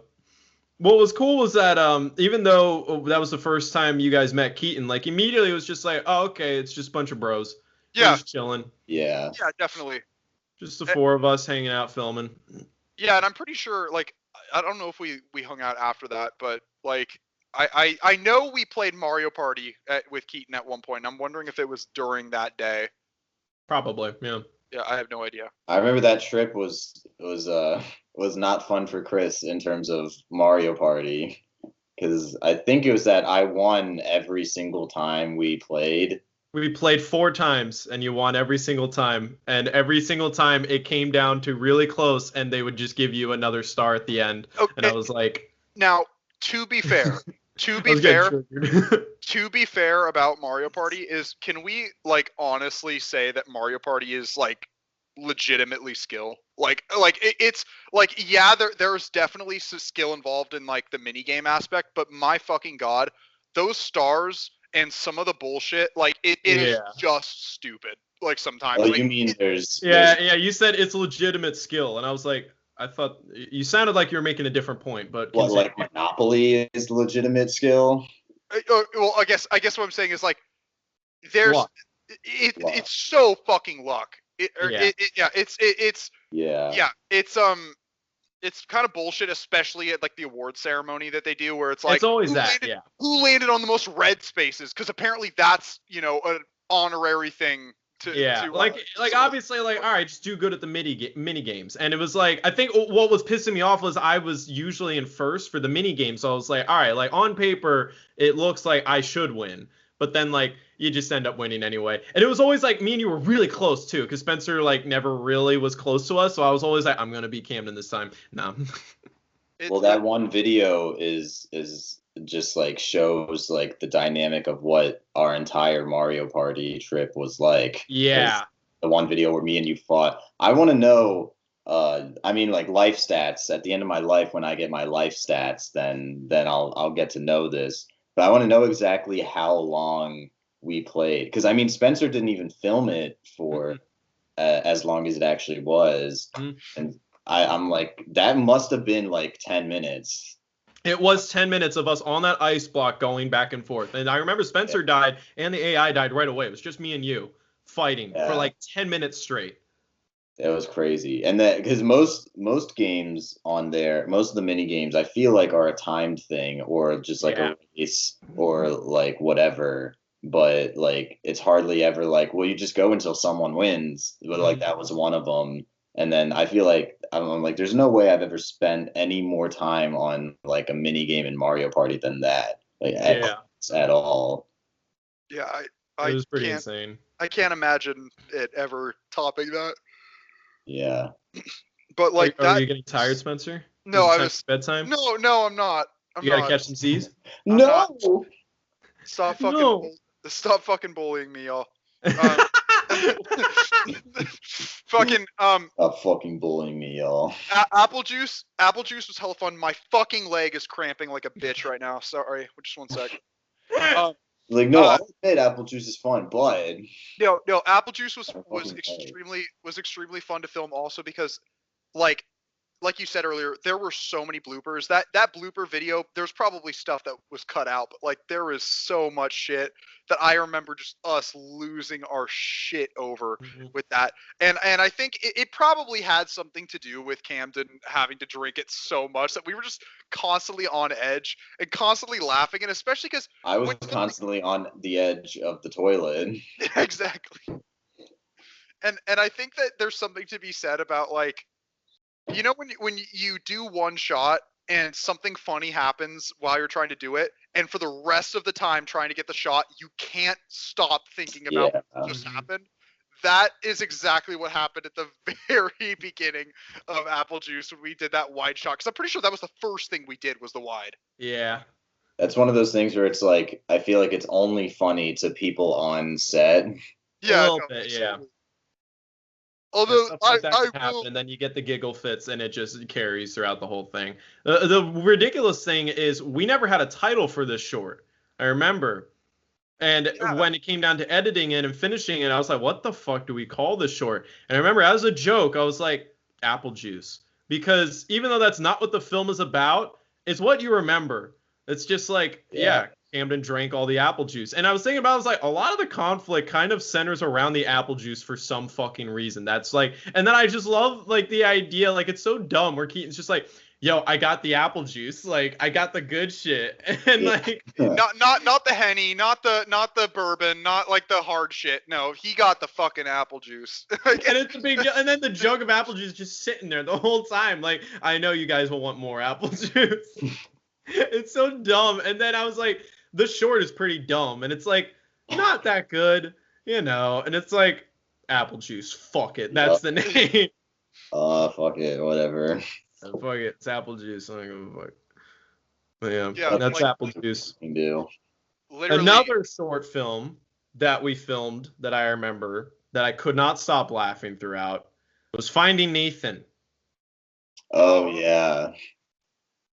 What was cool was that even though that was the first time you guys met Keaton, like immediately it was just like, oh, okay, it's just a bunch of bros. Yeah. We're just chilling. Yeah. Yeah, definitely. Just the 4 of us hanging out filming. Yeah, and I'm pretty sure, like, I don't know if we hung out after that, but like I know we played Mario Party with Keaton at one point. I'm wondering if it was during that day. Probably, yeah. Yeah, I have no idea. I remember that trip was not fun for Chris in terms of Mario Party, because I think it was that I won every single time we played. We played 4 times, and you won every single time. And every single time it came down to really close, and they would just give you another star at the end. Okay. And I was like... Now, to be fair, To be fair, to be fair about Mario Party is, can we like honestly say that Mario Party is like legitimately skill? It's like, yeah, there's definitely some skill involved in like the mini game aspect, but my fucking god, those stars and some of the bullshit, like it is just stupid. Like sometimes. Oh, like, you mean there's you said it's legitimate skill, and I was like, I thought you sounded like you were making a different point, but what, like Monopoly is legitimate skill? Well, I guess what I'm saying is like there's it's so fucking luck. It's kind of bullshit, especially at like the award ceremony that they do, where it's like it's always who landed on the most red spaces, because apparently that's an honorary thing. Obviously, like, all right, just do good at the mini games. And it was like, I think what was pissing me off was I was usually in first for the mini games, so I was like, all right, like on paper it looks like I should win, but then like you just end up winning anyway. And it was always like me and you were really close too, because Spencer like never really was close to us, so I was always like, I'm gonna beat Camden this time. No. Well, that one video is just like shows like the dynamic of what our entire Mario Party trip was like. Yeah. The one video where me and you fought. I want to know, I mean, like life stats. At the end of my life, when I get my life stats, then I'll get to know this. But I want to know exactly how long we played, because I mean, Spencer didn't even film it for as long as it actually was, and I'm like, that must have been like 10 minutes. It was 10 minutes of us on that ice block going back and forth. And I remember Spencer died and the AI died right away. It was just me and you fighting for like 10 minutes straight. It was crazy. And that, because most games on there, most of the mini games, I feel like are a timed thing, or just like a race, or like whatever. But like, it's hardly ever like, well, you just go until someone wins. But like, that was one of them. And then I feel like, I don't know, like there's no way I've ever spent any more time on like a mini game in Mario Party than that. Like at all. Yeah, it was pretty insane. I can't imagine it ever topping that. Yeah. But like, are you getting tired, Spencer? No, I was bedtime. No, I'm not. You gotta catch some Z's. No. Stop fucking. Stop fucking bullying me, y'all. Fucking Stop fucking bullying me, y'all. Apple juice was hella fun. My fucking leg is cramping like a bitch right now. Sorry, just one sec. Like, no, I'll admit apple juice is fun, but no, apple juice was extremely fun to film, also because like you said earlier, there were so many bloopers. That blooper video, there's probably stuff that was cut out, but like there was so much shit that I remember just us losing our shit over with that. And I think it probably had something to do with Camden having to drink it so much that we were just constantly on edge and constantly laughing, and especially because I was constantly on the edge of the toilet. Exactly. And I think that there's something to be said about like, you know, when you do one shot and something funny happens while you're trying to do it, and for the rest of the time trying to get the shot, you can't stop thinking about what just happened. That is exactly what happened at the very beginning of Apple Juice when we did that wide shot. Because I'm pretty sure that was the first thing we did was the wide. Yeah. That's one of those things where it's like, I feel like it's only funny to people on set. Yeah. Yeah. Although happen, and then you get the giggle fits, and it just carries throughout the whole thing. The ridiculous thing is we never had a title for this short. I remember, and when it came down to editing it and finishing it, I was like, "What the fuck do we call this short?" And I remember as a joke, I was like, "Apple Juice," because even though that's not what the film is about, it's what you remember. It's just like, Camden drank all the apple juice. And I was thinking about, I was like, a lot of the conflict kind of centers around the apple juice for some fucking reason. That's like, and then I just love like the idea, like it's so dumb where Keaton's just like, yo, I got the apple juice, like I got the good shit. And like not the Henny, not the bourbon, not like the hard shit. No, he got the fucking apple juice. And it's a big deal. And then the jug of apple juice just sitting there the whole time. Like, I know you guys will want more apple juice. It's so dumb. And then I was like, the short is pretty dumb, and it's like not that good, you know. And it's like apple juice. Fuck it, that's the name. Fuck it, whatever. Fuck it, it's apple juice. I don't give a fuck. Yeah, that's like, apple juice. You do. Literally. Another short film that we filmed that I remember that I could not stop laughing throughout was Finding Nathan. Oh yeah.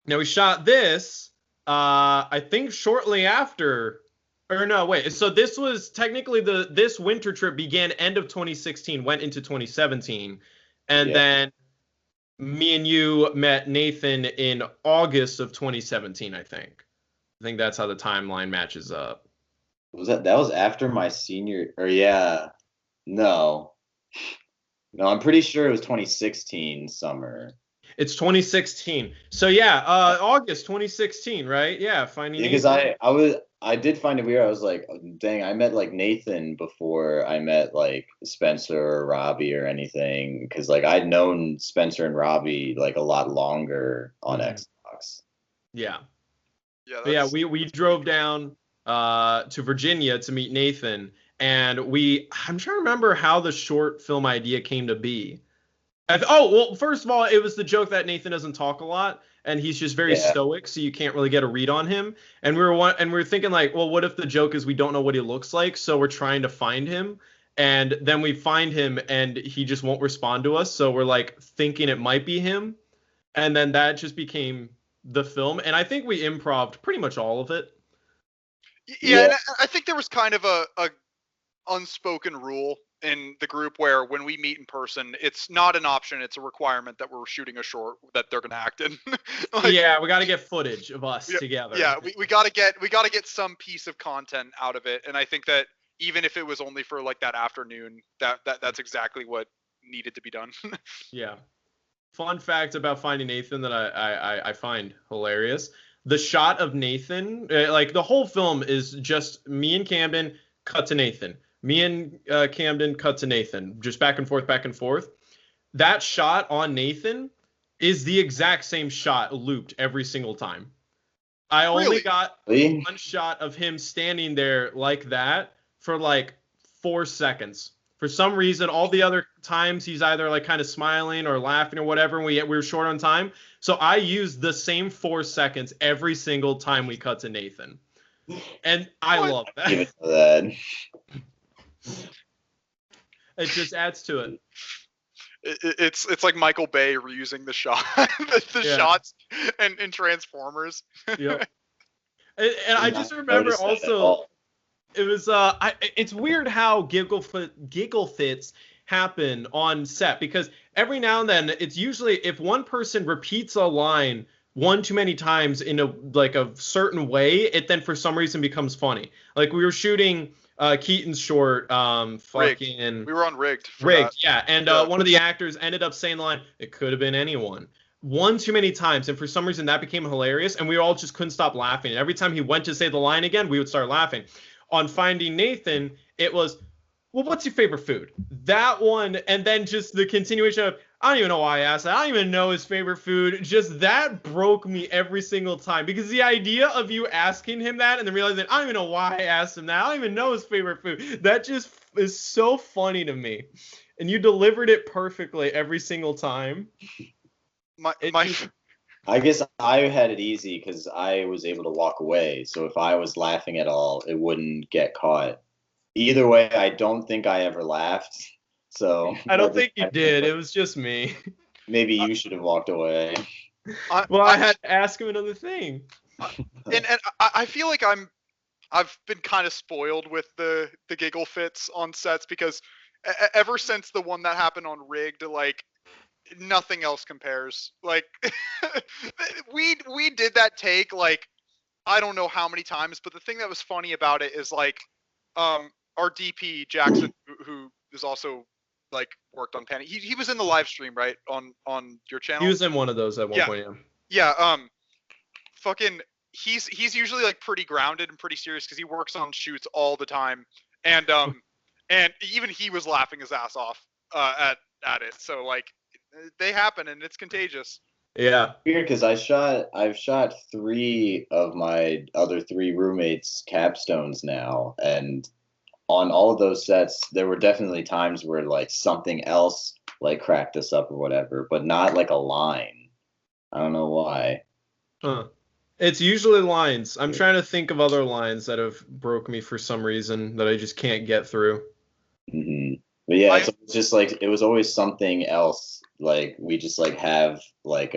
Now we shot this, I think shortly after, or no, wait. So this was technically this winter trip began end of 2016, went into 2017, and then me and you met Nathan in August of 2017. I think that's how the timeline matches up. That was after my senior, or yeah, no, I'm pretty sure it was 2016 summer. It's 2016. So yeah, August 2016, right? Yeah, Finding Because Nathan. I did find it weird. I was like, dang, I met like Nathan before I met like Spencer or Robbie or anything. Because like I'd known Spencer and Robbie like a lot longer on Xbox. Yeah. Yeah. We drove down to Virginia to meet Nathan, and I'm trying to remember how the short film idea came to be. Well, first of all, it was the joke that Nathan doesn't talk a lot, and he's just very stoic, so you can't really get a read on him. And we were thinking like, well, what if the joke is we don't know what he looks like, so we're trying to find him, and then we find him, and he just won't respond to us, so we're like thinking it might be him, and then that just became the film, and I think we improv'd pretty much all of it. Yeah, and I think there was kind of a unspoken rule in the group where when we meet in person, it's not an option, it's a requirement that we're shooting a short that they're gonna act in. Like, yeah, we got to get footage of us together. Yeah, we gotta get some piece of content out of it, and I think that even if it was only for like that afternoon, that's exactly what needed to be done. Yeah. Fun fact about Finding Nathan that I find hilarious: the shot of Nathan, like the whole film is just me and Camden cut to Nathan. Me and Camden cut to Nathan, just back and forth, back and forth. That shot on Nathan is the exact same shot looped every single time. I only got one shot of him standing there like that for like 4 seconds. For some reason, all the other times he's either like kind of smiling or laughing or whatever, and we were short on time. So I used the same 4 seconds every single time we cut to Nathan. And I love that. It just adds to it. It's like Michael Bay reusing the shot, the shots and Transformers. Yep. And I just remember also, it was it's weird how giggle fits happen on set, because every now and then it's usually if one person repeats a line one too many times in a certain way, it then for some reason becomes funny. Like we were shooting Keaton's short, fucking. We were on Rigged. Yeah. And one of the actors ended up saying the line, "It could have been anyone." One too many times, and for some reason that became hilarious, and we all just couldn't stop laughing. And every time he went to say the line again, we would start laughing. On Finding Nathan, it was, well, what's your favorite food? That one, and then just the continuation of, I don't even know why I asked that. I don't even know his favorite food. Just that broke me every single time, because the idea of you asking him that and then realizing, I don't even know why I asked him that. I don't even know his favorite food. That just is so funny to me. And you delivered it perfectly every single time. I guess I had it easy because I was able to walk away. So if I was laughing at all, it wouldn't get caught. Either way, I don't think I ever laughed. So I don't think you did. It was just me. Maybe you should have walked away. I had to ask him another thing. And I feel like I've been kind of spoiled with the giggle fits on sets, because ever since the one that happened on Rigged, like nothing else compares. Like we did that take like I don't know how many times, but the thing that was funny about it is like our DP Jackson, who is also like worked on Penny. He was in the live stream, right, on your channel. He was in one of those at one point. Yeah. Fucking he's usually like pretty grounded and pretty serious because he works on shoots all the time, and even he was laughing his ass off at it. So like they happen and it's contagious. Yeah. Weird, because I've shot 3 of my other 3 roommates' capstones now, and on all of those sets, there were definitely times where like something else like cracked us up or whatever, but not like a line. I don't know why. Huh. It's usually lines. I'm trying to think of other lines that have broke me for some reason that I just can't get through. Mm-hmm. But yeah, it's just like it was always something else. Like we just like have like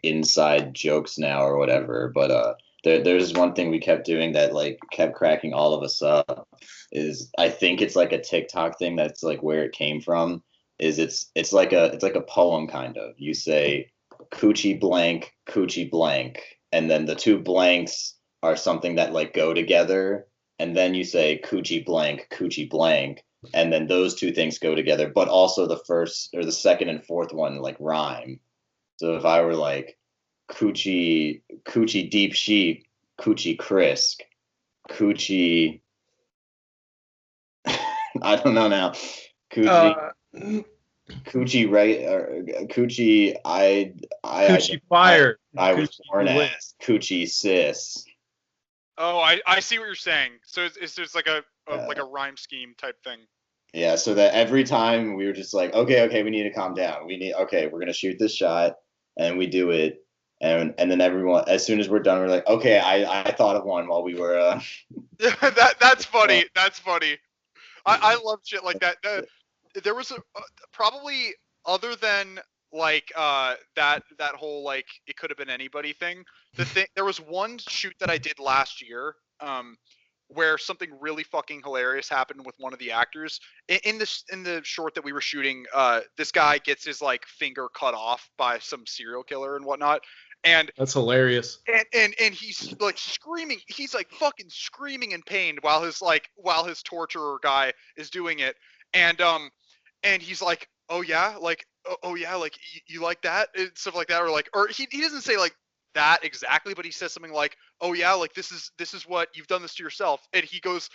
inside jokes now or whatever. But there's one thing we kept doing that like kept cracking all of us up is I think it's like a TikTok thing that's like where it came from. Is it's like a poem kind of. You say coochie blank, and then the two blanks are something that like go together, and then you say coochie blank, and then those two things go together, but also the first or the second and fourth one like rhyme. So if I were like coochie deep sheep, coochie crisp, coochie I don't know now. Coochie right or coochie Coochie fire. I was born as coochie sis. Oh, I see what you're saying. So it's just like a rhyme scheme type thing. Yeah, so that every time we were just like, okay, we need to calm down. We're gonna shoot this shot, and we do it, and then everyone, as soon as we're done, we're like, okay, I thought of one while we were. That's funny. That's funny. I love shit like that. There was probably other than like that whole like it could have been anybody thing. There was one shoot that I did last year. Where something really fucking hilarious happened with one of the actors in the short that we were shooting. This guy gets his like finger cut off by some serial killer and whatnot, and that's hilarious. And he's like screaming. He's like fucking screaming in pain while his torturer guy is doing it, and he's like, oh yeah, like you like that and stuff like that, or he doesn't say like that exactly, but he says something like, oh yeah, like this is what you've done this to yourself, and he goes,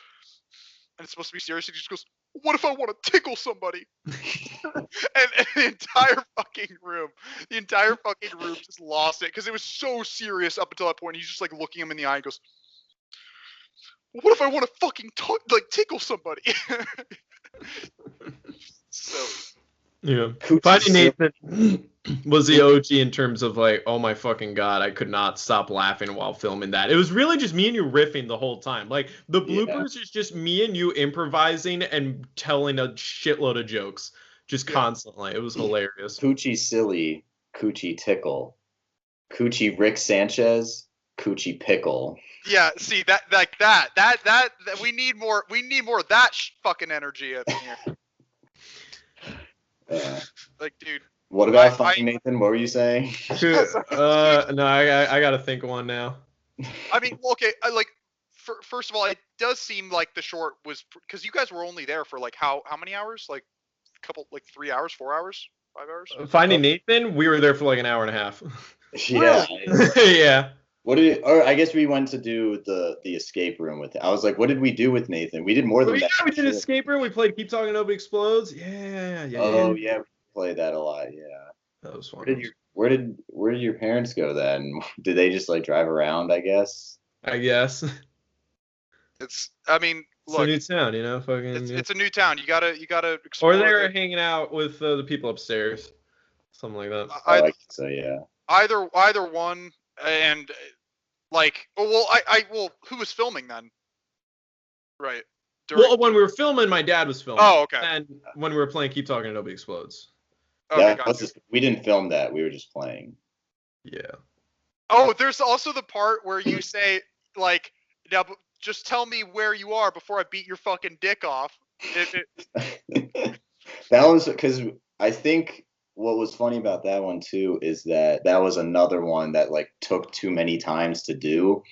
and it's supposed to be serious, he just goes, what if I want to tickle somebody? and the entire fucking room just lost it because it was so serious up until that point. He's just like looking him in the eye and goes, what if I want to fucking tickle somebody? So yeah, Finding Nathan was the OG in terms of like, oh my fucking god, I could not stop laughing while filming that. It was really just me and you riffing the whole time. Like the bloopers is just me and you improvising and telling a shitload of jokes just constantly. It was hilarious. Coochie silly, coochie tickle, coochie Rick Sanchez, coochie pickle. Yeah, see that we need more of that fucking energy up in here. Like, dude. What about Finding Nathan? What were you saying? No, I gotta think of one now. I mean, okay, first of all, it does seem like the short was because you guys were only there for like how many hours? Like a couple, like 3 hours, 4 hours, 5 hours. Finding Nathan, we were there for like an hour and a half. Yeah. Yeah. Or I guess we went to do the escape room with it. I was like, what did we do with Nathan? We did more than that. Yeah, we did escape room. We played Keep Talking Nobody Explodes. Yeah. Oh yeah, we played that a lot. Yeah. That was fun. Where did your parents go then? Did they just like drive around? I guess. It's a new town, you know. It's a new town. You gotta explore. Or they were hanging out with the people upstairs, something like that. I think so, yeah. Either one. And like, who was filming then? Right. Well, when we were filming, my dad was filming. Oh, okay. And when we were playing Keep Talking Nobody Explodes. Okay, we didn't film that. We were just playing. Yeah. Oh, there's also the part where you say like, now just tell me where you are before I beat your fucking dick off. That was because I think. What was funny about that one too is that was another one that like took too many times to do,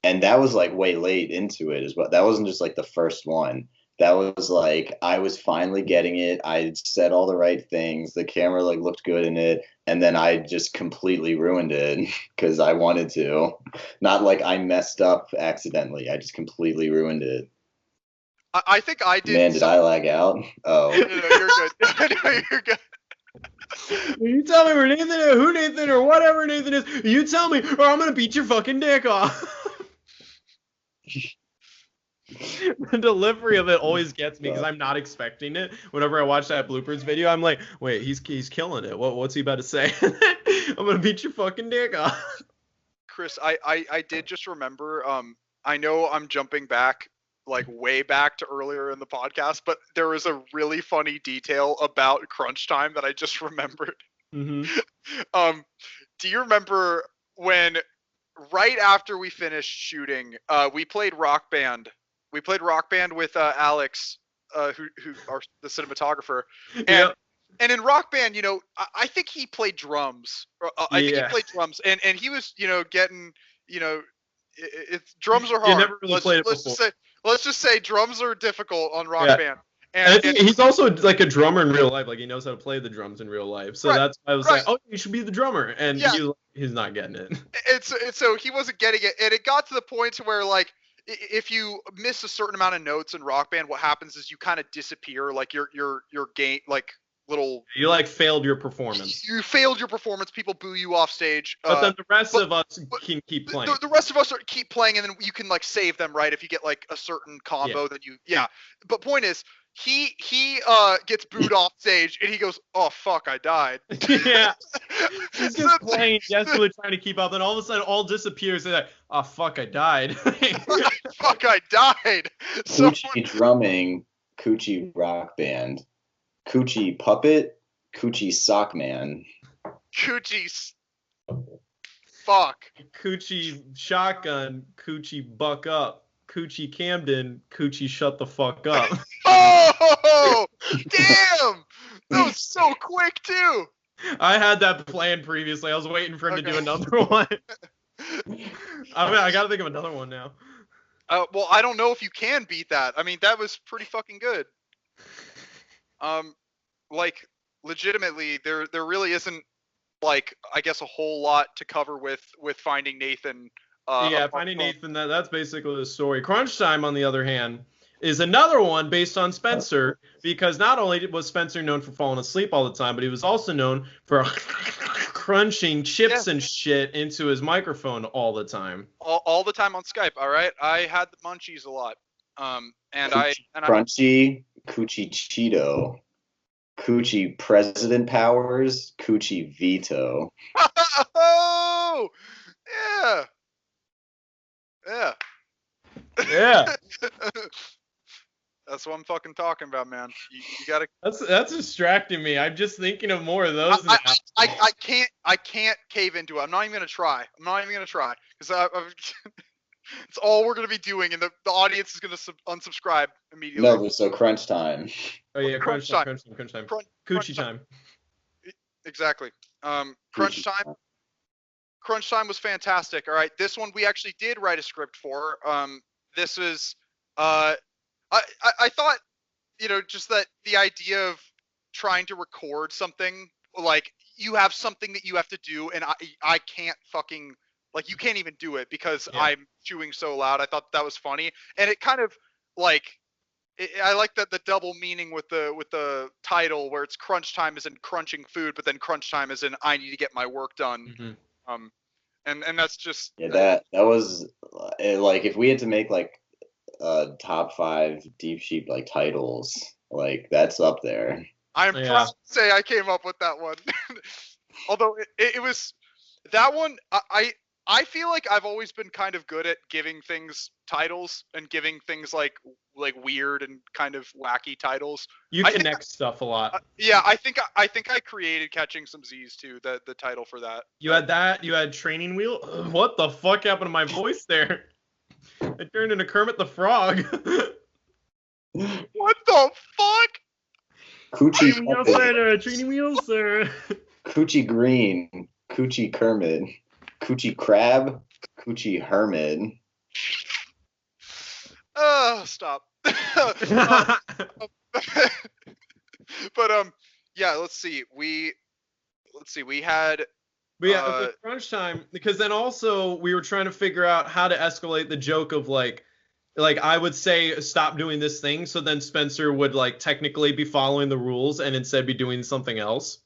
and that was like way late into it as well. That wasn't just like the first one. That was like I was finally getting it. I said all the right things. The camera like looked good in it, and then I just completely ruined it because I wanted to. Not like I messed up accidentally. I just completely ruined it. I think I did. Man, did I lag out? Oh. No, you're good. No, you're good. You tell me where Nathan is, who Nathan or whatever Nathan is. You tell me, or I'm gonna beat your fucking dick off. The delivery of it always gets me because I'm not expecting it. Whenever I watch that bloopers video, I'm like, wait, he's killing it. What's he about to say? I'm gonna beat your fucking dick off. Chris, I did just remember. I know I'm jumping back, like way back to earlier in the podcast, but there was a really funny detail about crunch time that I just remembered. Mm-hmm. Do you remember when, right after we finished shooting, we played Rock Band. We played Rock Band with Alex, who the cinematographer, and Yep. and in Rock Band, I think he played drums. I think he played drums, and he was, getting, drums are hard. You never really played it before. Let's just say drums are difficult on Rock Yeah. Band. And I think he's also like a drummer in real life. Like he knows how to play the drums in real life. So that's why I was like, oh, you should be the drummer. And he's not getting it. And so he wasn't getting it. And it got to the point to where, like, if you miss a certain amount of notes in Rock Band, what happens is you kind of disappear. Like your game, like little. You like failed your performance. You failed your performance. People boo you off stage. But then the rest of us can keep playing. The rest of us keep playing, and then you can like save them, right? If you get like a certain combo, then But point is, he gets booed off stage, and he goes, "Oh fuck, I died." Yeah. He's just playing, desperately trying to keep up, then all of a sudden all disappears. And like, "Oh fuck, I died." Fuck, I died. Coochie drumming, Coochie rock band, Coochie puppet, Coochie sock man. Coochie. Fuck. Coochie shotgun, Coochie buck up, Coochie Camden, Coochie shut the fuck up. Oh, damn! That was so quick too. I had that planned previously. I was waiting for him to do another one. I gotta think of another one now. Well, I don't know if you can beat that. I mean, that was pretty fucking good. Like, legitimately, there really isn't, like, I guess a whole lot to cover with Finding Nathan. Finding Nathan, that's basically the story. Crunch Time, on the other hand, is another one based on Spencer, because not only was Spencer known for falling asleep all the time, but he was also known for crunching chips and shit into his microphone all the time. All the time on Skype, all right? I had the munchies a lot. Crunchy, Coochie Cheeto, Coochie President Powers, Coochie Veto. Oh! Yeah. Yeah. Yeah. That's what I'm fucking talking about, man. You gotta. That's distracting me. I'm just thinking of more of those. I can't cave into it. I'm not even gonna try. Because it's all we're gonna be doing, and the audience is gonna unsubscribe immediately. No, so crunch time. Oh yeah, crunch time. Coochie time. Exactly. Crunch time. Crunch time was fantastic. All right, this one we actually did write a script for. This is I thought, just that the idea of trying to record something, like, you have something that you have to do, and I can't fucking, like, you can't even do it because I'm chewing so loud. I thought that was funny, and it kind of, like, I like that the double meaning with the title, where it's crunch time as in crunching food, but then crunch time as in I need to get my work done. Mm-hmm. And that's just that was like, if we had to make like top 5 Deep Sheep like titles, like that's up there. I'm proud to say I came up with that one. Although it was that one, I feel like I've always been kind of good at giving things titles and giving things like weird and kind of wacky titles. You connect stuff a lot. I think I created Catching Some Z's too, the title for that. You had that. You had Training Wheel. What the fuck happened to my voice there? I turned into Kermit the Frog. What the fuck? Coochie Training Wheels, sir. Coochie Green, Coochie Kermit, Coochie Crab, Coochie Hermit. Stop. But yeah, let's see. We had. But yeah, crunch time, because then also we were trying to figure out how to escalate the joke of like I would say stop doing this thing, so then Spencer would like technically be following the rules and instead be doing something else.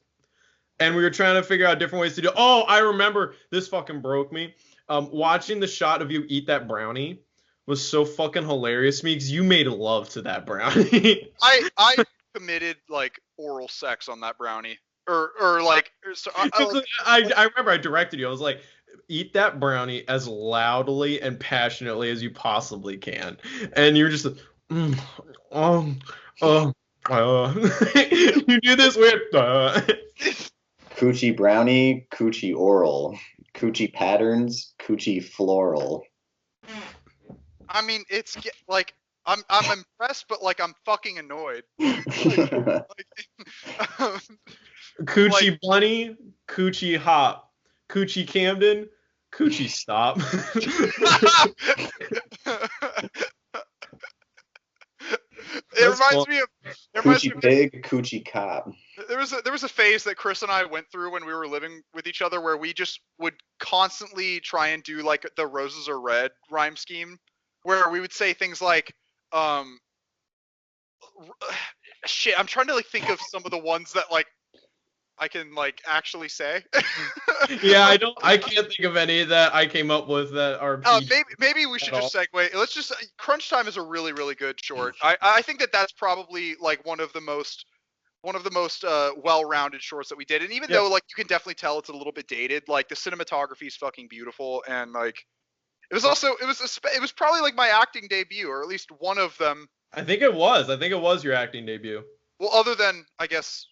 And we were trying to figure out different ways to do. Oh, I remember, this fucking broke me. Watching the shot of you eat that brownie was so fucking hilarious to me, because you made love to that brownie. I committed like oral sex on that brownie. Or like, so I remember I directed you. I was like, eat that brownie as loudly and passionately as you possibly can. And you're just, mm, oh, oh, you do this weird. Coochie brownie, coochie oral, coochie patterns, coochie floral. I mean, it's like I'm impressed, but like I'm fucking annoyed. Coochie like- bunny, coochie hop, coochie Camden, coochie stop. It reminds me of Coochie pig, coochie cop. There was a phase that Chris and I went through when we were living with each other where we just would constantly try and do like the roses are red rhyme scheme, where we would say things like, shit, I'm trying to like think of some of the ones that like I can like actually say. Yeah, I can't think of any that I came up with that are. Maybe we should just segue. Let's just Crunch Time is a really really good short. I think that's probably like one of the most well-rounded shorts that we did. And even though like you can definitely tell it's a little bit dated, like the cinematography is fucking beautiful, and like it was probably like my acting debut, or at least one of them. I think it was your acting debut. Well, other than I guess.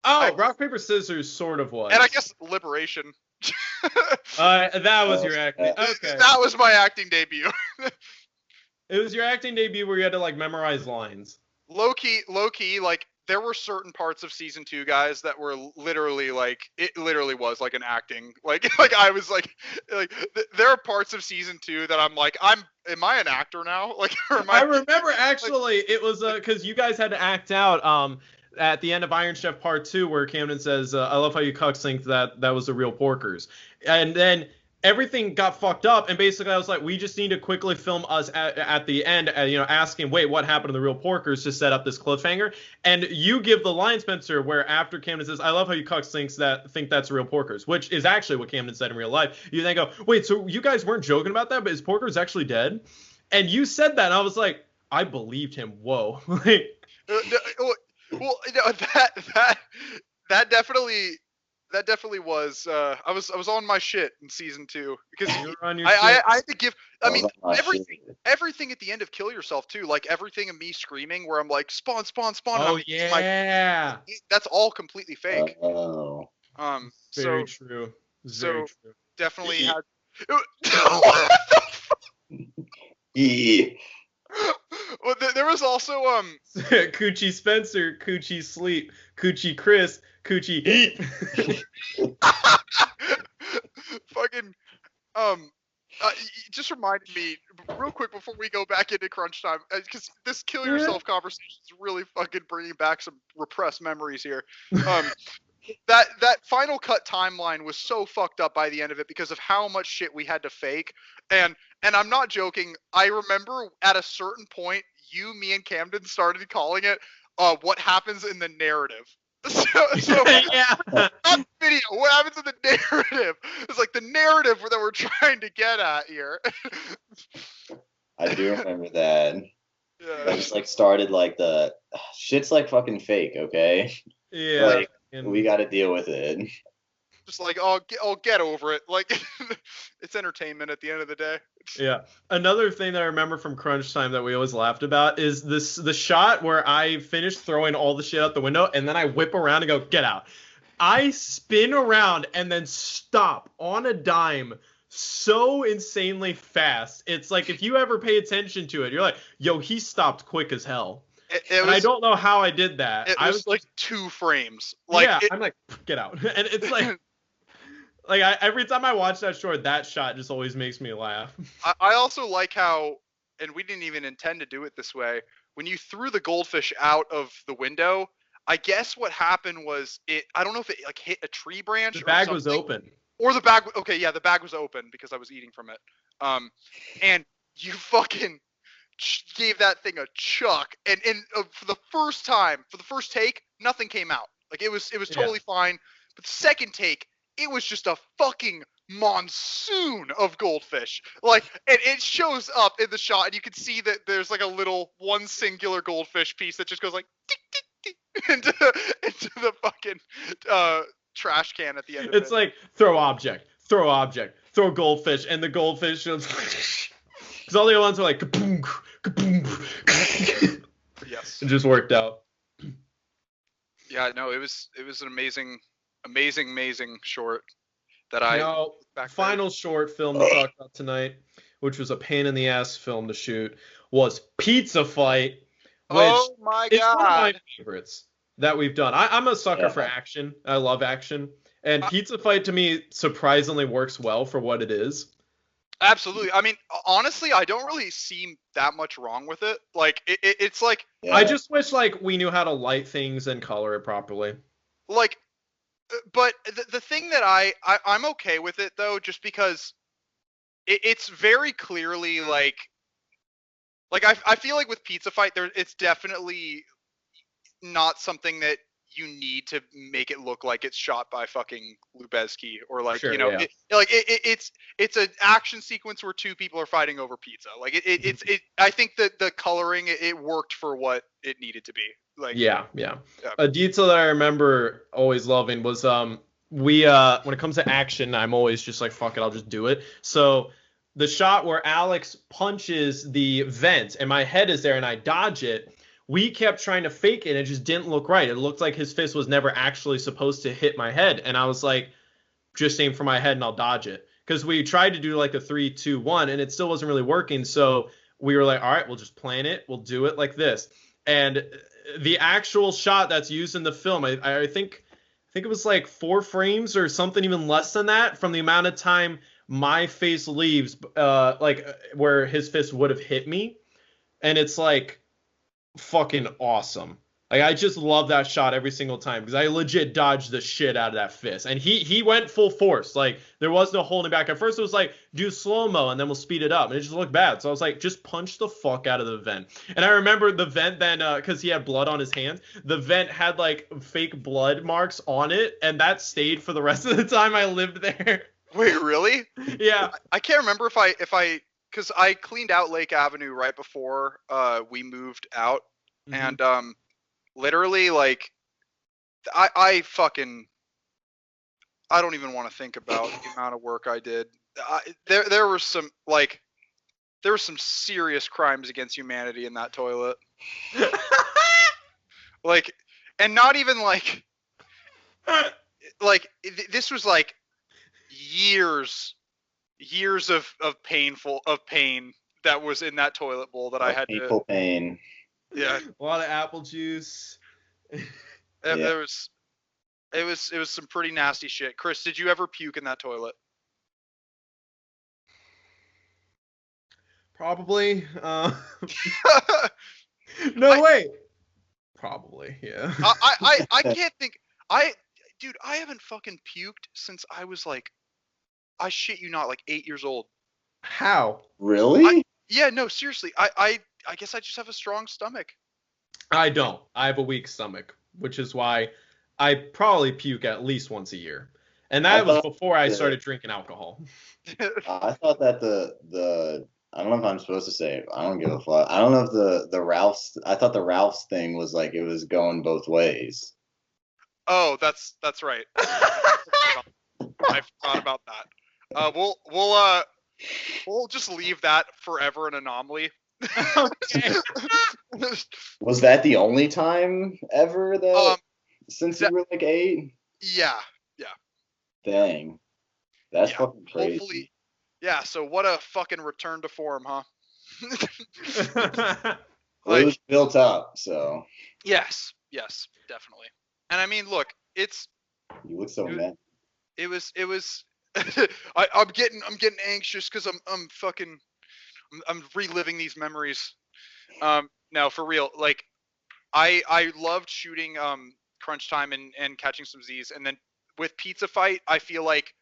Rock paper scissors sort of was. And I guess Liberation. That was your acting. Okay. That was my acting debut. It was your acting debut where you had to like memorize lines. Low key, like there were certain parts of season 2, guys, that were literally like it literally was like an acting. Like I was like there are parts of season 2 that I'm like am I an actor now? Like I remember actually it was because you guys had to act out at the end of Iron Chef Part 2 where Camden says, I love how you cuck-synced that was the real porkers. And then everything got fucked up, and basically I was like, we just need to quickly film us at the end, asking, wait, what happened to the real porkers to set up this cliffhanger? And you give the line, Spencer, where after Camden says, I love how you cuck-synced think that's real porkers, which is actually what Camden said in real life. You then go, wait, so you guys weren't joking about that, but is porkers actually dead? And you said that, and I was like, I believed him. Whoa. Well, that definitely was. I was on my shit in season 2 because I had to give. I mean, everything at the end of Kill Yourself too, like everything of me screaming where I'm like spawn. Oh yeah. That's all completely fake. Oh. Very true. Very true. Definitely had. Yeah. Well, there was also Coochie Spencer, Coochie Sleep, Coochie Chris, Coochie Eat. Fucking just reminded me real quick before we go back into Crunch Time, because this Kill Yourself conversation is really fucking bringing back some repressed memories here. That final cut timeline was so fucked up by the end of it because of how much shit we had to fake. And I'm not joking. I remember at a certain point, me and Camden started calling it what happens in the narrative. So yeah. Not the video. What happens in the narrative? It's like the narrative that we're trying to get at here. I do remember that. Yeah. I just like started like the shit's like fucking fake, okay? Yeah. Like, we got to deal with it. Just like, I'll get over it. Like, it's entertainment at the end of the day. Yeah. Another thing that I remember from Crunch Time that we always laughed about is the shot where I finish throwing all the shit out the window and then I whip around and go, get out. I spin around and then stop on a dime so insanely fast. It's like if you ever pay attention to it, you're like, yo, he stopped quick as hell. I don't know how I did that. I was like 2 frames. Like, yeah, I'm like, get out. And it's like, every time I watch that short, that shot just always makes me laugh. I also like how, and we didn't even intend to do it this way, when you threw the goldfish out of the window, I guess what happened was I don't know if it like hit a tree branch. The bag was open. Or the bag. Okay, yeah, the bag was open because I was eating from it. And you fucking gave that thing a chuck, and for the first take, nothing came out. Like it was totally fine. But the second take, it was just a fucking monsoon of goldfish. Like, and it shows up in the shot, and you can see that there's like a little one singular goldfish piece that just goes like tick, tick, tick, into the fucking trash can at the end of it. It's like throw object, throw object, throw goldfish, and the goldfish because all the other ones were like kaboom, kaboom. Yes. It just worked out. Yeah, no, it was an amazing short that I Now, back final short film to talk about tonight, which was a pain in the ass film to shoot, was Pizza Fight, which oh my is one of my god. favorites that we've done. I'm a sucker for action. I love action. And Pizza Fight to me surprisingly works well for what it is. Absolutely. I mean, honestly, I don't really see that much wrong with it. Like, it's like... I just wish, like, we knew how to light things and color it properly. Like, but the thing that I'm okay with it, though, just because it's very clearly, like I feel like with Pizza Fight, it's definitely not something that you need to make it look like it's shot by fucking Lubeski or like, sure, you know, it's an action sequence where two people are fighting over pizza. Like I think that the coloring, it worked for what it needed to be. Like, yeah. A detail that I remember always loving was, we, when it comes to action, I'm always just like, fuck it, I'll just do it. So the shot where Alex punches the vent and my head is there and I dodge it, we kept trying to fake it and it just didn't look right. It looked like his fist was never actually supposed to hit my head. And I was like, just aim for my head and I'll dodge it. Because we tried to do like a 3, 2, 1 and it still wasn't really working. So we were like, all right, we'll just plan it. We'll do it like this. And the actual shot that's used in the film, I think it was like 4 frames or something even less than that from the amount of time my face leaves, like where his fist would have hit me. And it's like fucking awesome. Like, I just love that shot every single time because I legit dodged the shit out of that fist. And he went full force. Like, there was no holding back. At first, it was like, do slow-mo and then we'll speed it up. And it just looked bad. So I was like, just punch the fuck out of the vent. And I remember the vent then, because he had blood on his hands, the vent had, like, fake blood marks on it. And that stayed for the rest of the time I lived there. Wait, really? Yeah. I can't remember if I because I cleaned out Lake Avenue right before we moved out. Mm-hmm. And literally, like, I don't even want to think about the amount of work I did. There were some serious crimes against humanity in that toilet. Like, and not even like this was like years of pain that was in that toilet bowl that I had painful pain. Yeah, a lot of apple juice. It was some pretty nasty shit. Chris, did you ever puke in that toilet? Probably. No way. Probably, yeah. I can't think. Dude, I haven't fucking puked since I was like, I shit you not, like 8 years old. How? Really? Yeah, no, seriously. I guess I just have a strong stomach. I don't. I have a weak stomach, which is why I probably puke at least once a year. And that was before I started drinking alcohol. I thought that the I don't know if I'm supposed to say it. I don't give a fuck. I don't know if the Ralph's. I thought the Ralph's thing was like it was going both ways. Oh, that's right. I forgot about that. We'll just leave that forever an anomaly. Okay. Was that the only time ever that since you were like 8? Yeah. Dang, that's fucking crazy. Hopefully, yeah. So what a fucking return to form, huh? Well, it was built up, so. Yes, definitely. And I mean, look, it's. You look so mad. It was. I'm getting anxious because I'm reliving these memories. Now for real, like, I loved shooting Crunch Time and Catching Some Z's, and then with Pizza Fight, I feel like,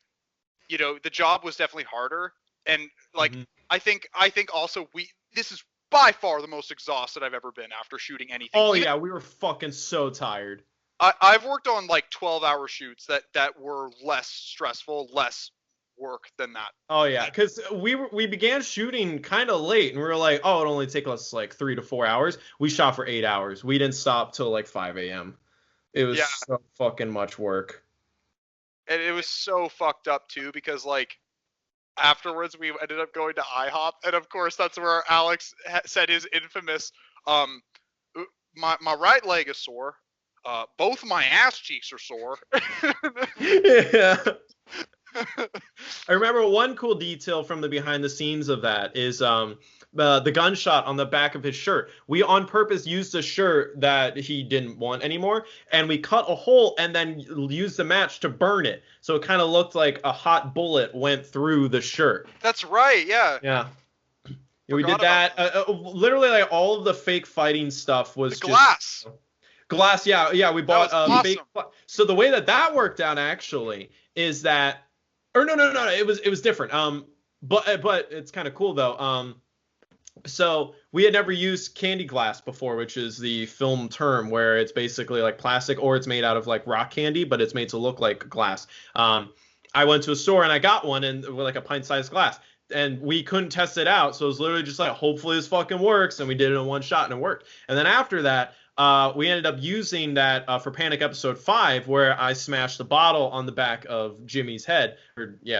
you know, the job was definitely harder, and like I think also this is by far the most exhausted I've ever been after shooting anything. Oh yeah, we were fucking so tired. I've worked on like 12-hour shoots that were less stressful, less work than that. Oh yeah, because we began shooting kind of late, and we were like, oh, it'll only take us like 3 to 4 hours. We shot for 8 hours. We didn't stop till like 5 a.m. It was so fucking much work. And it was so fucked up too, because like afterwards we ended up going to IHOP, and of course that's where Alex said his infamous, my right leg is sore, both my ass cheeks are sore. Yeah. I remember one cool detail from the behind the scenes of that is the gunshot on the back of his shirt. We on purpose used a shirt that he didn't want anymore, and we cut a hole and then used the match to burn it. So it kind of looked like a hot bullet went through the shirt. That's right, yeah. Yeah. We did that. Literally, like all of the fake fighting stuff was the glass. Just glass. Yeah. We bought awesome. fake. So the way that worked out actually is that, or no. It was different. But it's kind of cool though. So we had never used candy glass before, which is the film term where it's basically like plastic, or it's made out of like rock candy, but it's made to look like glass. I went to a store and I got one, and with like a pint-sized glass, and we couldn't test it out. So it was literally just like, hopefully this fucking works, and we did it in one shot and it worked. And then after that, we ended up using that for Panic episode 5, where I smashed the bottle on the back of Jimmy's head,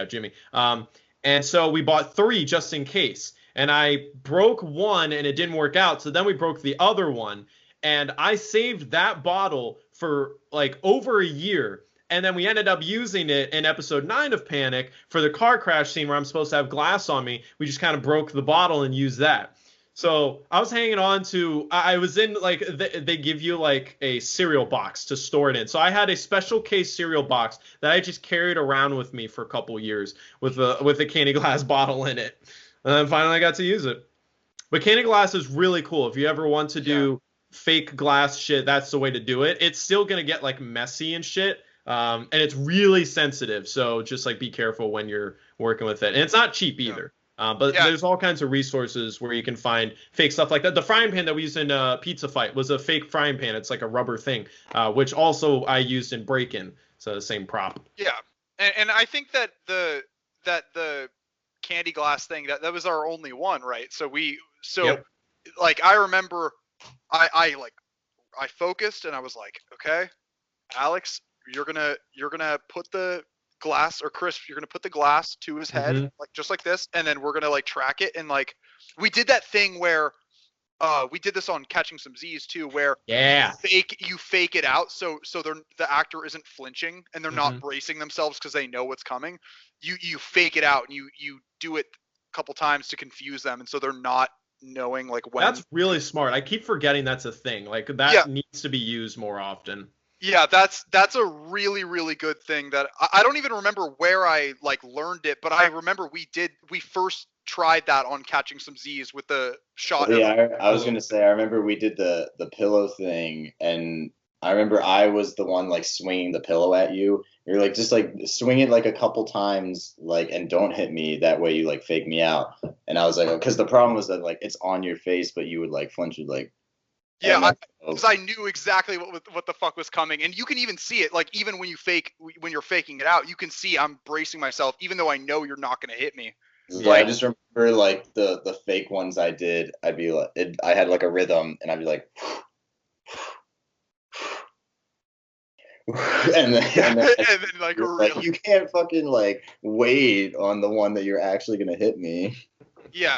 Jimmy. And so we bought 3 just in case. And I broke one and it didn't work out. So then we broke the other one. And I saved that bottle for like over a year. And then we ended up using it in episode 9 of Panic for the car crash scene where I'm supposed to have glass on me. We just kind of broke the bottle and used that. So I was hanging on to, I was in like, they give you like a cereal box to store it in. So I had a special case cereal box that I just carried around with me for a couple years with a candy glass bottle in it. And then finally I got to use it. But candy glass is really cool. If you ever want to do fake glass shit, that's the way to do it. It's still going to get like messy and shit. And it's really sensitive. So just like be careful when you're working with it. And it's not cheap either. But there's all kinds of resources where you can find fake stuff like that. The frying pan that we used in Pizza Fight was a fake frying pan. It's like a rubber thing, which also I used in Break-In. So the same prop. Yeah. And I think that the candy glass thing, that was our only one, right? So like I remember I focused and I was like, okay, Alex, you're gonna put the glass, or Chris, you're gonna put the glass to his head, like just like this, and then we're gonna like track it. And like we did that thing where we did this on Catching Some Z's too, where you fake it out so the actor isn't flinching and they're not bracing themselves because they know what's coming. You fake it out and you do it a couple times to confuse them, and so they're not knowing like when. That's really smart. I keep forgetting that's a thing. Like that needs to be used more often. Yeah, that's a really, really good thing that I don't even remember where I like learned it, but I remember we first tried that on Catching Some Z's with the shot. Yeah, I was gonna say, I remember we did the pillow thing, and I remember I was the one like swinging the pillow at you. You're like, just like swing it like a couple times, like, and don't hit me. That way you like fake me out. And I was like, because the problem was that like it's on your face, but you would like flinch, you'd like. Yeah, because I knew exactly what the fuck was coming, and you can even see it. Like even when you're faking it out, you can see I'm bracing myself, even though I know you're not gonna hit me. Yeah, I just remember like the fake ones I did. I'd be like, I had like a rhythm, and I'd be like, and then like you can't fucking like wait on the one that you're actually gonna hit me. Yeah,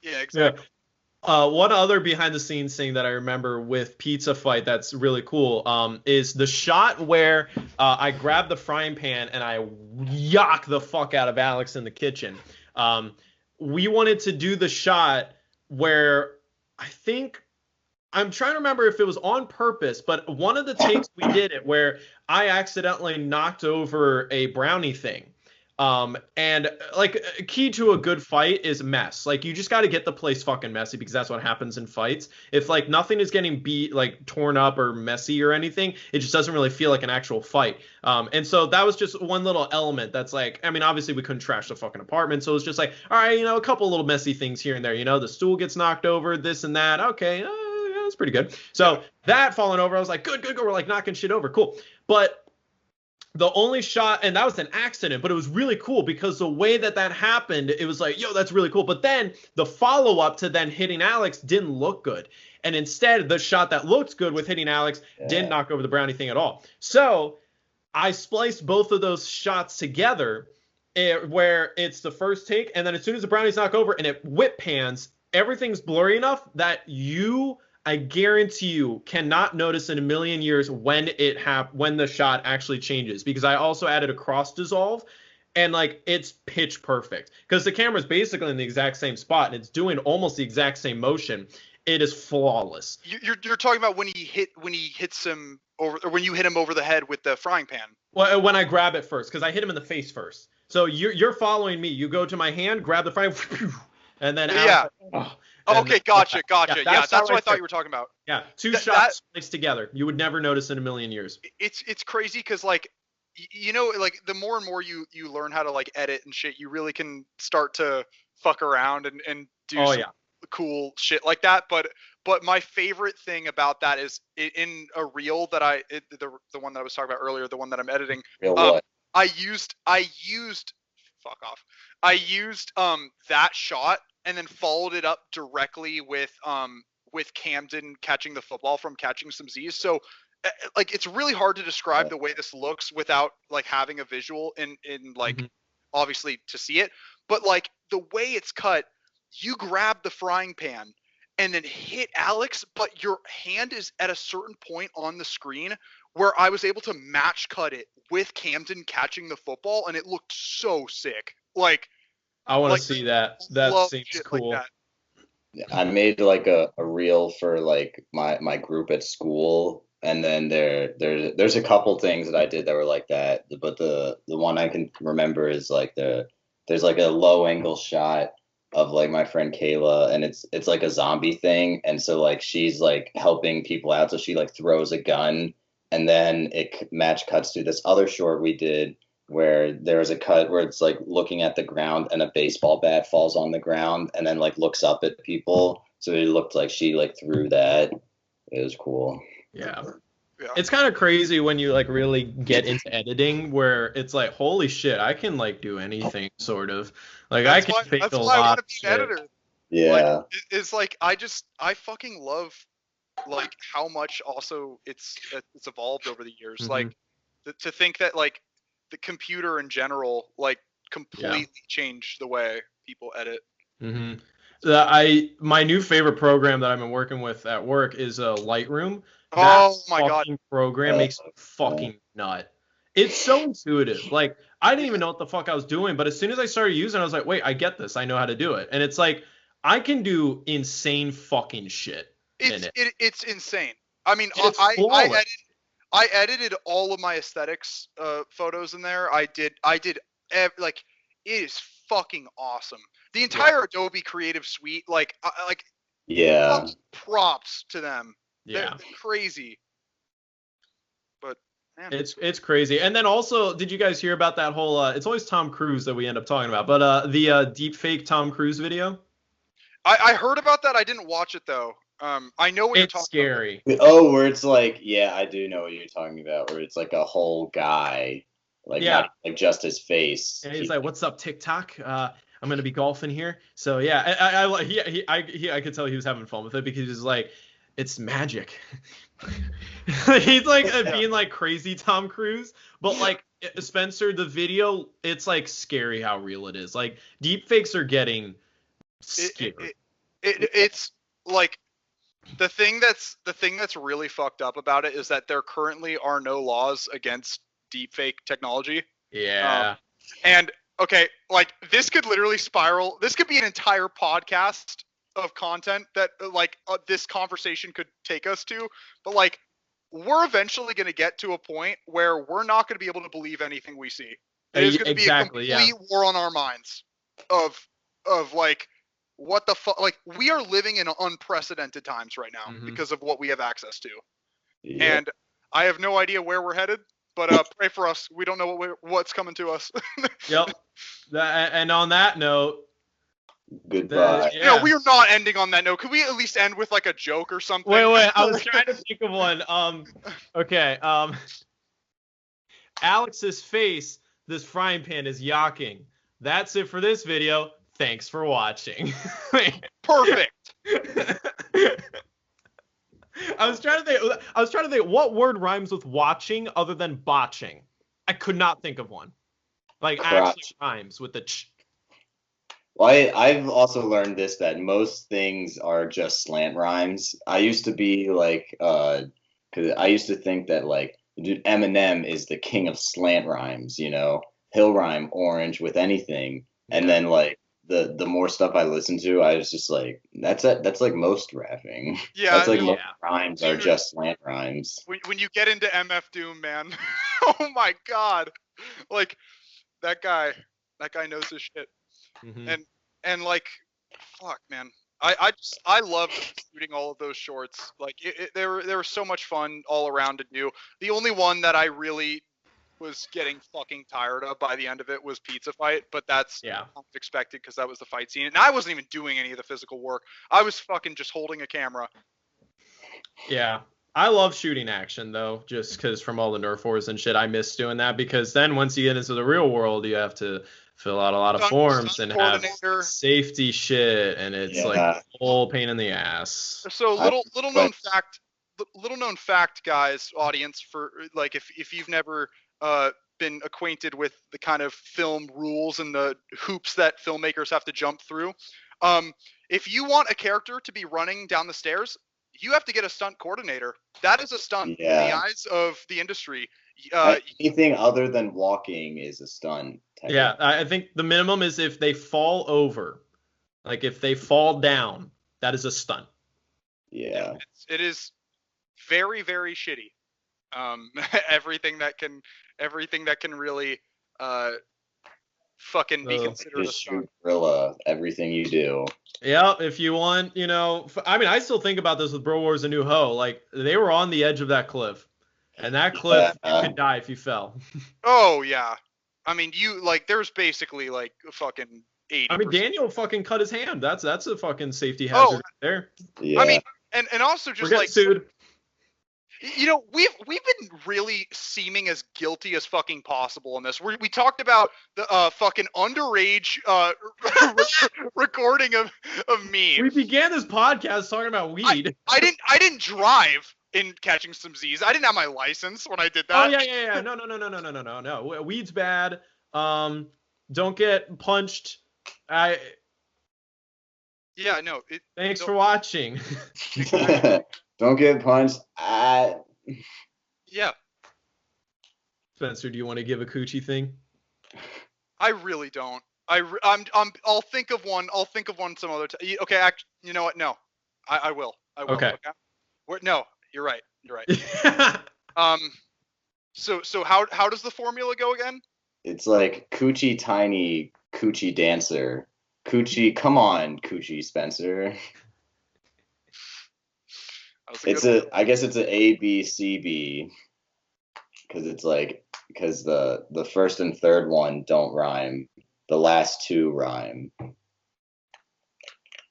exactly. One other behind the scenes thing that I remember with Pizza Fight that's really cool is the shot where I grabbed the frying pan and I yock the fuck out of Alex in the kitchen. We wanted to do the shot where I'm trying to remember if it was on purpose, but one of the takes we did it where I accidentally knocked over a brownie thing. And like key to a good fight is mess. Like you just got to get the place fucking messy, because that's what happens in fights. If like nothing is getting beat, like torn up or messy or anything, it just doesn't really feel like an actual fight. And so that was just one little element that's like, I mean, obviously we couldn't trash the fucking apartment. So it was just like, all right, a couple little messy things here and there, the stool gets knocked over, this and that. Okay. Yeah, that's pretty good. So that falling over, I was like, good. We're like knocking shit over. Cool. But the only shot, and that was an accident, but it was really cool because the way that happened, it was like, yo, that's really cool. But then the follow-up to then hitting Alex didn't look good. And instead, the shot that looked good with hitting Alex didn't knock over the brownie thing at all. So I spliced both of those shots together, where it's the first take, and then as soon as the brownies knock over and it whip pans, everything's blurry enough that I guarantee you, cannot notice in a million years when the shot actually changes, because I also added a cross dissolve, and like it's pitch perfect because the camera's basically in the exact same spot and it's doing almost the exact same motion. It is flawless. You're talking about when he hits him over, or when you hit him over the head with the frying pan. Well, when I grab it first, because I hit him in the face first. So you're following me. You go to my hand, grab the frying, and then Okay, gotcha. Yeah, that's what I thought you were talking about. Yeah, two shots placed together. You would never notice in a million years. It's crazy because like, you know, like the more and more you learn how to like edit and shit, you really can start to fuck around and do cool shit like that. But my favorite thing about that is in a reel that the one that I was talking about earlier, the one that I'm editing. I used fuck off. I used that shot and then followed it up directly with Camden catching the football from Catching Some Z's. So like it's really hard to describe the way this looks without like having a visual in like obviously to see it. But like the way it's cut, you grab the frying pan and then hit Alex, but your hand is at a certain point on the screen where I was able to match cut it with Camden catching the football, and it looked so sick. Like, I want to see that. That seems cool. Like that. I made like a reel for like my group at school, and then there's a couple things that I did that were like that, but the one I can remember is like there's like a low angle shot of like my friend Kayla, and it's like a zombie thing, and so like she's like helping people out, so she like throws a gun, and then it match cuts to this other short we did where there's a cut where it's like looking at the ground and a baseball bat falls on the ground and then like looks up at people, so it looked like she like threw that. It was cool. Yeah. It's kind of crazy when you like really get into editing, where it's like, holy shit, I can like do anything sort of. Like I can fake a lot of shit. Editor. Yeah. Like, it's like I fucking love like how much also it's evolved over the years. Like to think that like the computer in general like completely changed the way people edit. My new favorite program that I've been working with at work is Lightroom. Oh my god! Program makes me fucking nut. It's so intuitive. Like I didn't even know what the fuck I was doing, but as soon as I started using it, I was like, wait, I get this. I know how to do it. And it's like I can do insane fucking shit in it. It's insane. I mean, I edited all of my aesthetics photos in there. I did like it is fucking awesome. The entire Adobe Creative Suite, props to them. They're crazy. But man, it's crazy. And then also, did you guys hear about that whole it's always Tom Cruise that we end up talking about, but the deep fake Tom Cruise video? I heard about that. I didn't watch it though. I know what you're talking scary. About. Oh, where it's like, yeah, I do know what you're talking about, where it's like a whole guy, like not like just his face. And he's like, "What's up, TikTok? I'm gonna be golfing here." So yeah, I could tell he was having fun with it because he's like, it's magic. He's like being like crazy Tom Cruise, but like Spencer, the video, it's like scary how real it is. Like deep fakes are getting scary. It's like the thing that's really fucked up about it is that there currently are no laws against deep fake technology. Yeah. And okay, like this could literally spiral. This could be an entire podcast of content that this conversation could take us to, but like we're eventually going to get to a point where we're not going to be able to believe anything we see. It is going to be a complete war on our minds of like what the fuck. Like we are living in unprecedented times right now because of what we have access to, and I have no idea where we're headed. But pray for us. We don't know what's coming to us. Yep. And on that note. Goodbye. No, we are not ending on that note. Could we at least end with like a joke or something? Wait. I was trying to think of one. Okay. Alex's face, this frying pan is yawking. That's it for this video. Thanks for watching. Perfect. I was trying to think what word rhymes with watching other than botching. I could not think of one. Like Crotch. actually rhymes with the ch. Well, I've also learned this, that most things are just slant rhymes. I used to be like, because I used to think that like, dude, Eminem is the king of slant rhymes. You know, he'll rhyme orange with anything, and then like the more stuff I listened to, I was just like, that's like most rapping. Yeah, That's like no, most rhymes are dude, just slant rhymes. when you get into MF Doom, man, oh my god, like that guy knows his shit. Mm-hmm. And like, fuck, man, I loved shooting all of those shorts. Like they were so much fun all around to do. The only one that I really was getting fucking tired of by the end of it was Pizza Fight, but that's Yeah. expected because that was the fight scene, and I wasn't even doing any of the physical work. I was fucking just holding a camera. Yeah. I love shooting action though, just because from all the Nerf wars and shit, I miss doing that because then once you get into the real world, you have to fill out a lot of forms and have safety shit, and it's like a whole pain in the ass. So little known fact, guys, audience, for like if you've never been acquainted with the kind of film rules and the hoops that filmmakers have to jump through, if you want a character to be running down the stairs, you have to get a stunt coordinator. That is a stunt in the eyes of the industry. Anything other than walking is a stunt. Yeah, I think the minimum is if they fall over, like if they fall down, that is a stunt. Yeah. It is very, very shitty. Everything that can really fucking be considered a stunt. Gorilla, everything you do. Yeah, if you want, you know, I mean, I still think about this with Bro Wars: A New Ho. Like they were on the edge of that cliff, and that cliff you could die if you fell. Oh yeah, I mean, there's basically like fucking 80%. I mean, Daniel fucking cut his hand. That's a fucking safety hazard there. Yeah. I mean, and also just like sued. You know, we've been really seeming as guilty as fucking possible in this. We talked about the fucking underage recording of me. We began this podcast talking about weed. I didn't drive in Catching Some Z's. I didn't have my license when I did that. Oh yeah. No. Weed's bad. Don't get punched. Yeah, no. Thanks for watching. Don't get punched. Yeah. Spencer, do you want to give a coochie thing? I really don't. I'll think of one. I'll think of one some other time. Okay, you know what? No, I will. Okay. No, you're right. So how does the formula go again? It's like coochie tiny, coochie dancer. Coochie, come on, coochie Spencer. I guess it's a A B C B, because the first and third one don't rhyme. The last two rhyme.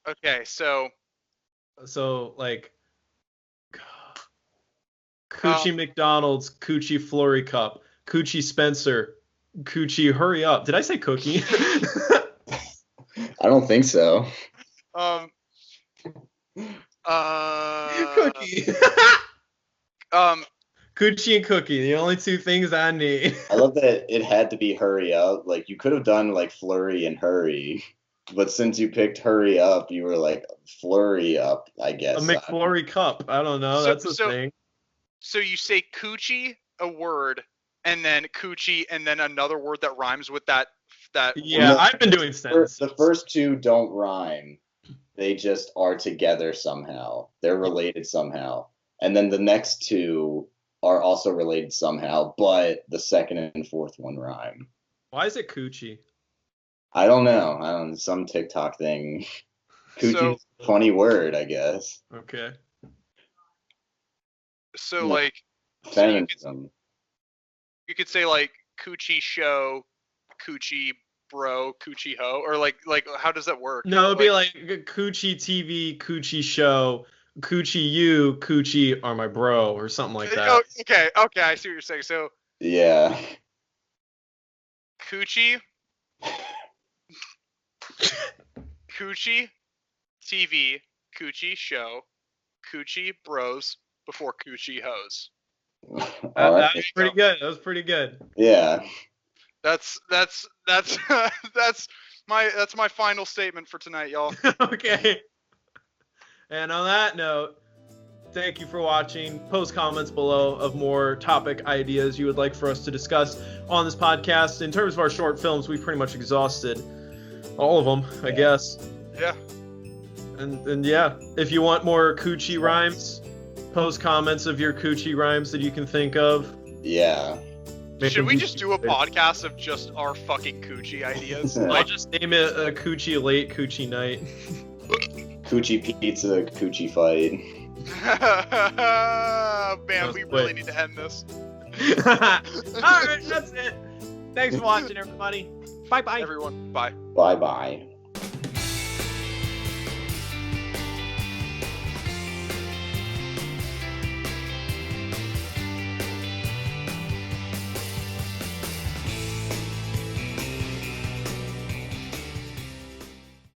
Okay, so like Coochie McDonald's, Coochie Flurry Cup, Coochie Spencer, Coochie Hurry Up. Did I say cookie? I don't think so. Cookie. Coochie and cookie, the only two things I need. I love that it had to be hurry up. Like you could have done like flurry and hurry, but since you picked hurry up, you were like flurry up, I guess. A McFlurry cup. I don't know. That's a thing. So you say coochie, a word, and then coochie, and then another word that rhymes with that. Yeah, I've been doing sentences. The first two don't rhyme. They just are together somehow. They're related somehow. And then the next two are also related somehow, but the second and fourth one rhyme. Why is it coochie? I don't know. Some TikTok thing. Coochie's a funny word, I guess. Okay. So like feminism. You could say like coochie show, coochie bro, coochie ho, or like how does that work? No, it'd be like coochie TV, coochie show, coochie you, coochie are my bro, or something like that. Oh, okay, I see what you're saying. So yeah, coochie, coochie TV, coochie show, coochie bros before coochie hoes. That was pretty good. That was pretty good. Yeah. That's my final statement for tonight, y'all. Okay. And on that note, thank you for watching. Post comments below of more topic ideas you would like for us to discuss on this podcast. In terms of our short films, we've pretty much exhausted all of them, I guess. Yeah. And yeah, if you want more coochie rhymes, post comments of your coochie rhymes that you can think of. Yeah. Should we just do a podcast of just our fucking coochie ideas? I'll just name it a coochie late, coochie night. Coochie pizza, coochie fight. Man, we really need to end this. Alright, that's it. Thanks for watching, everybody. Bye-bye. Everyone, bye. Bye-bye.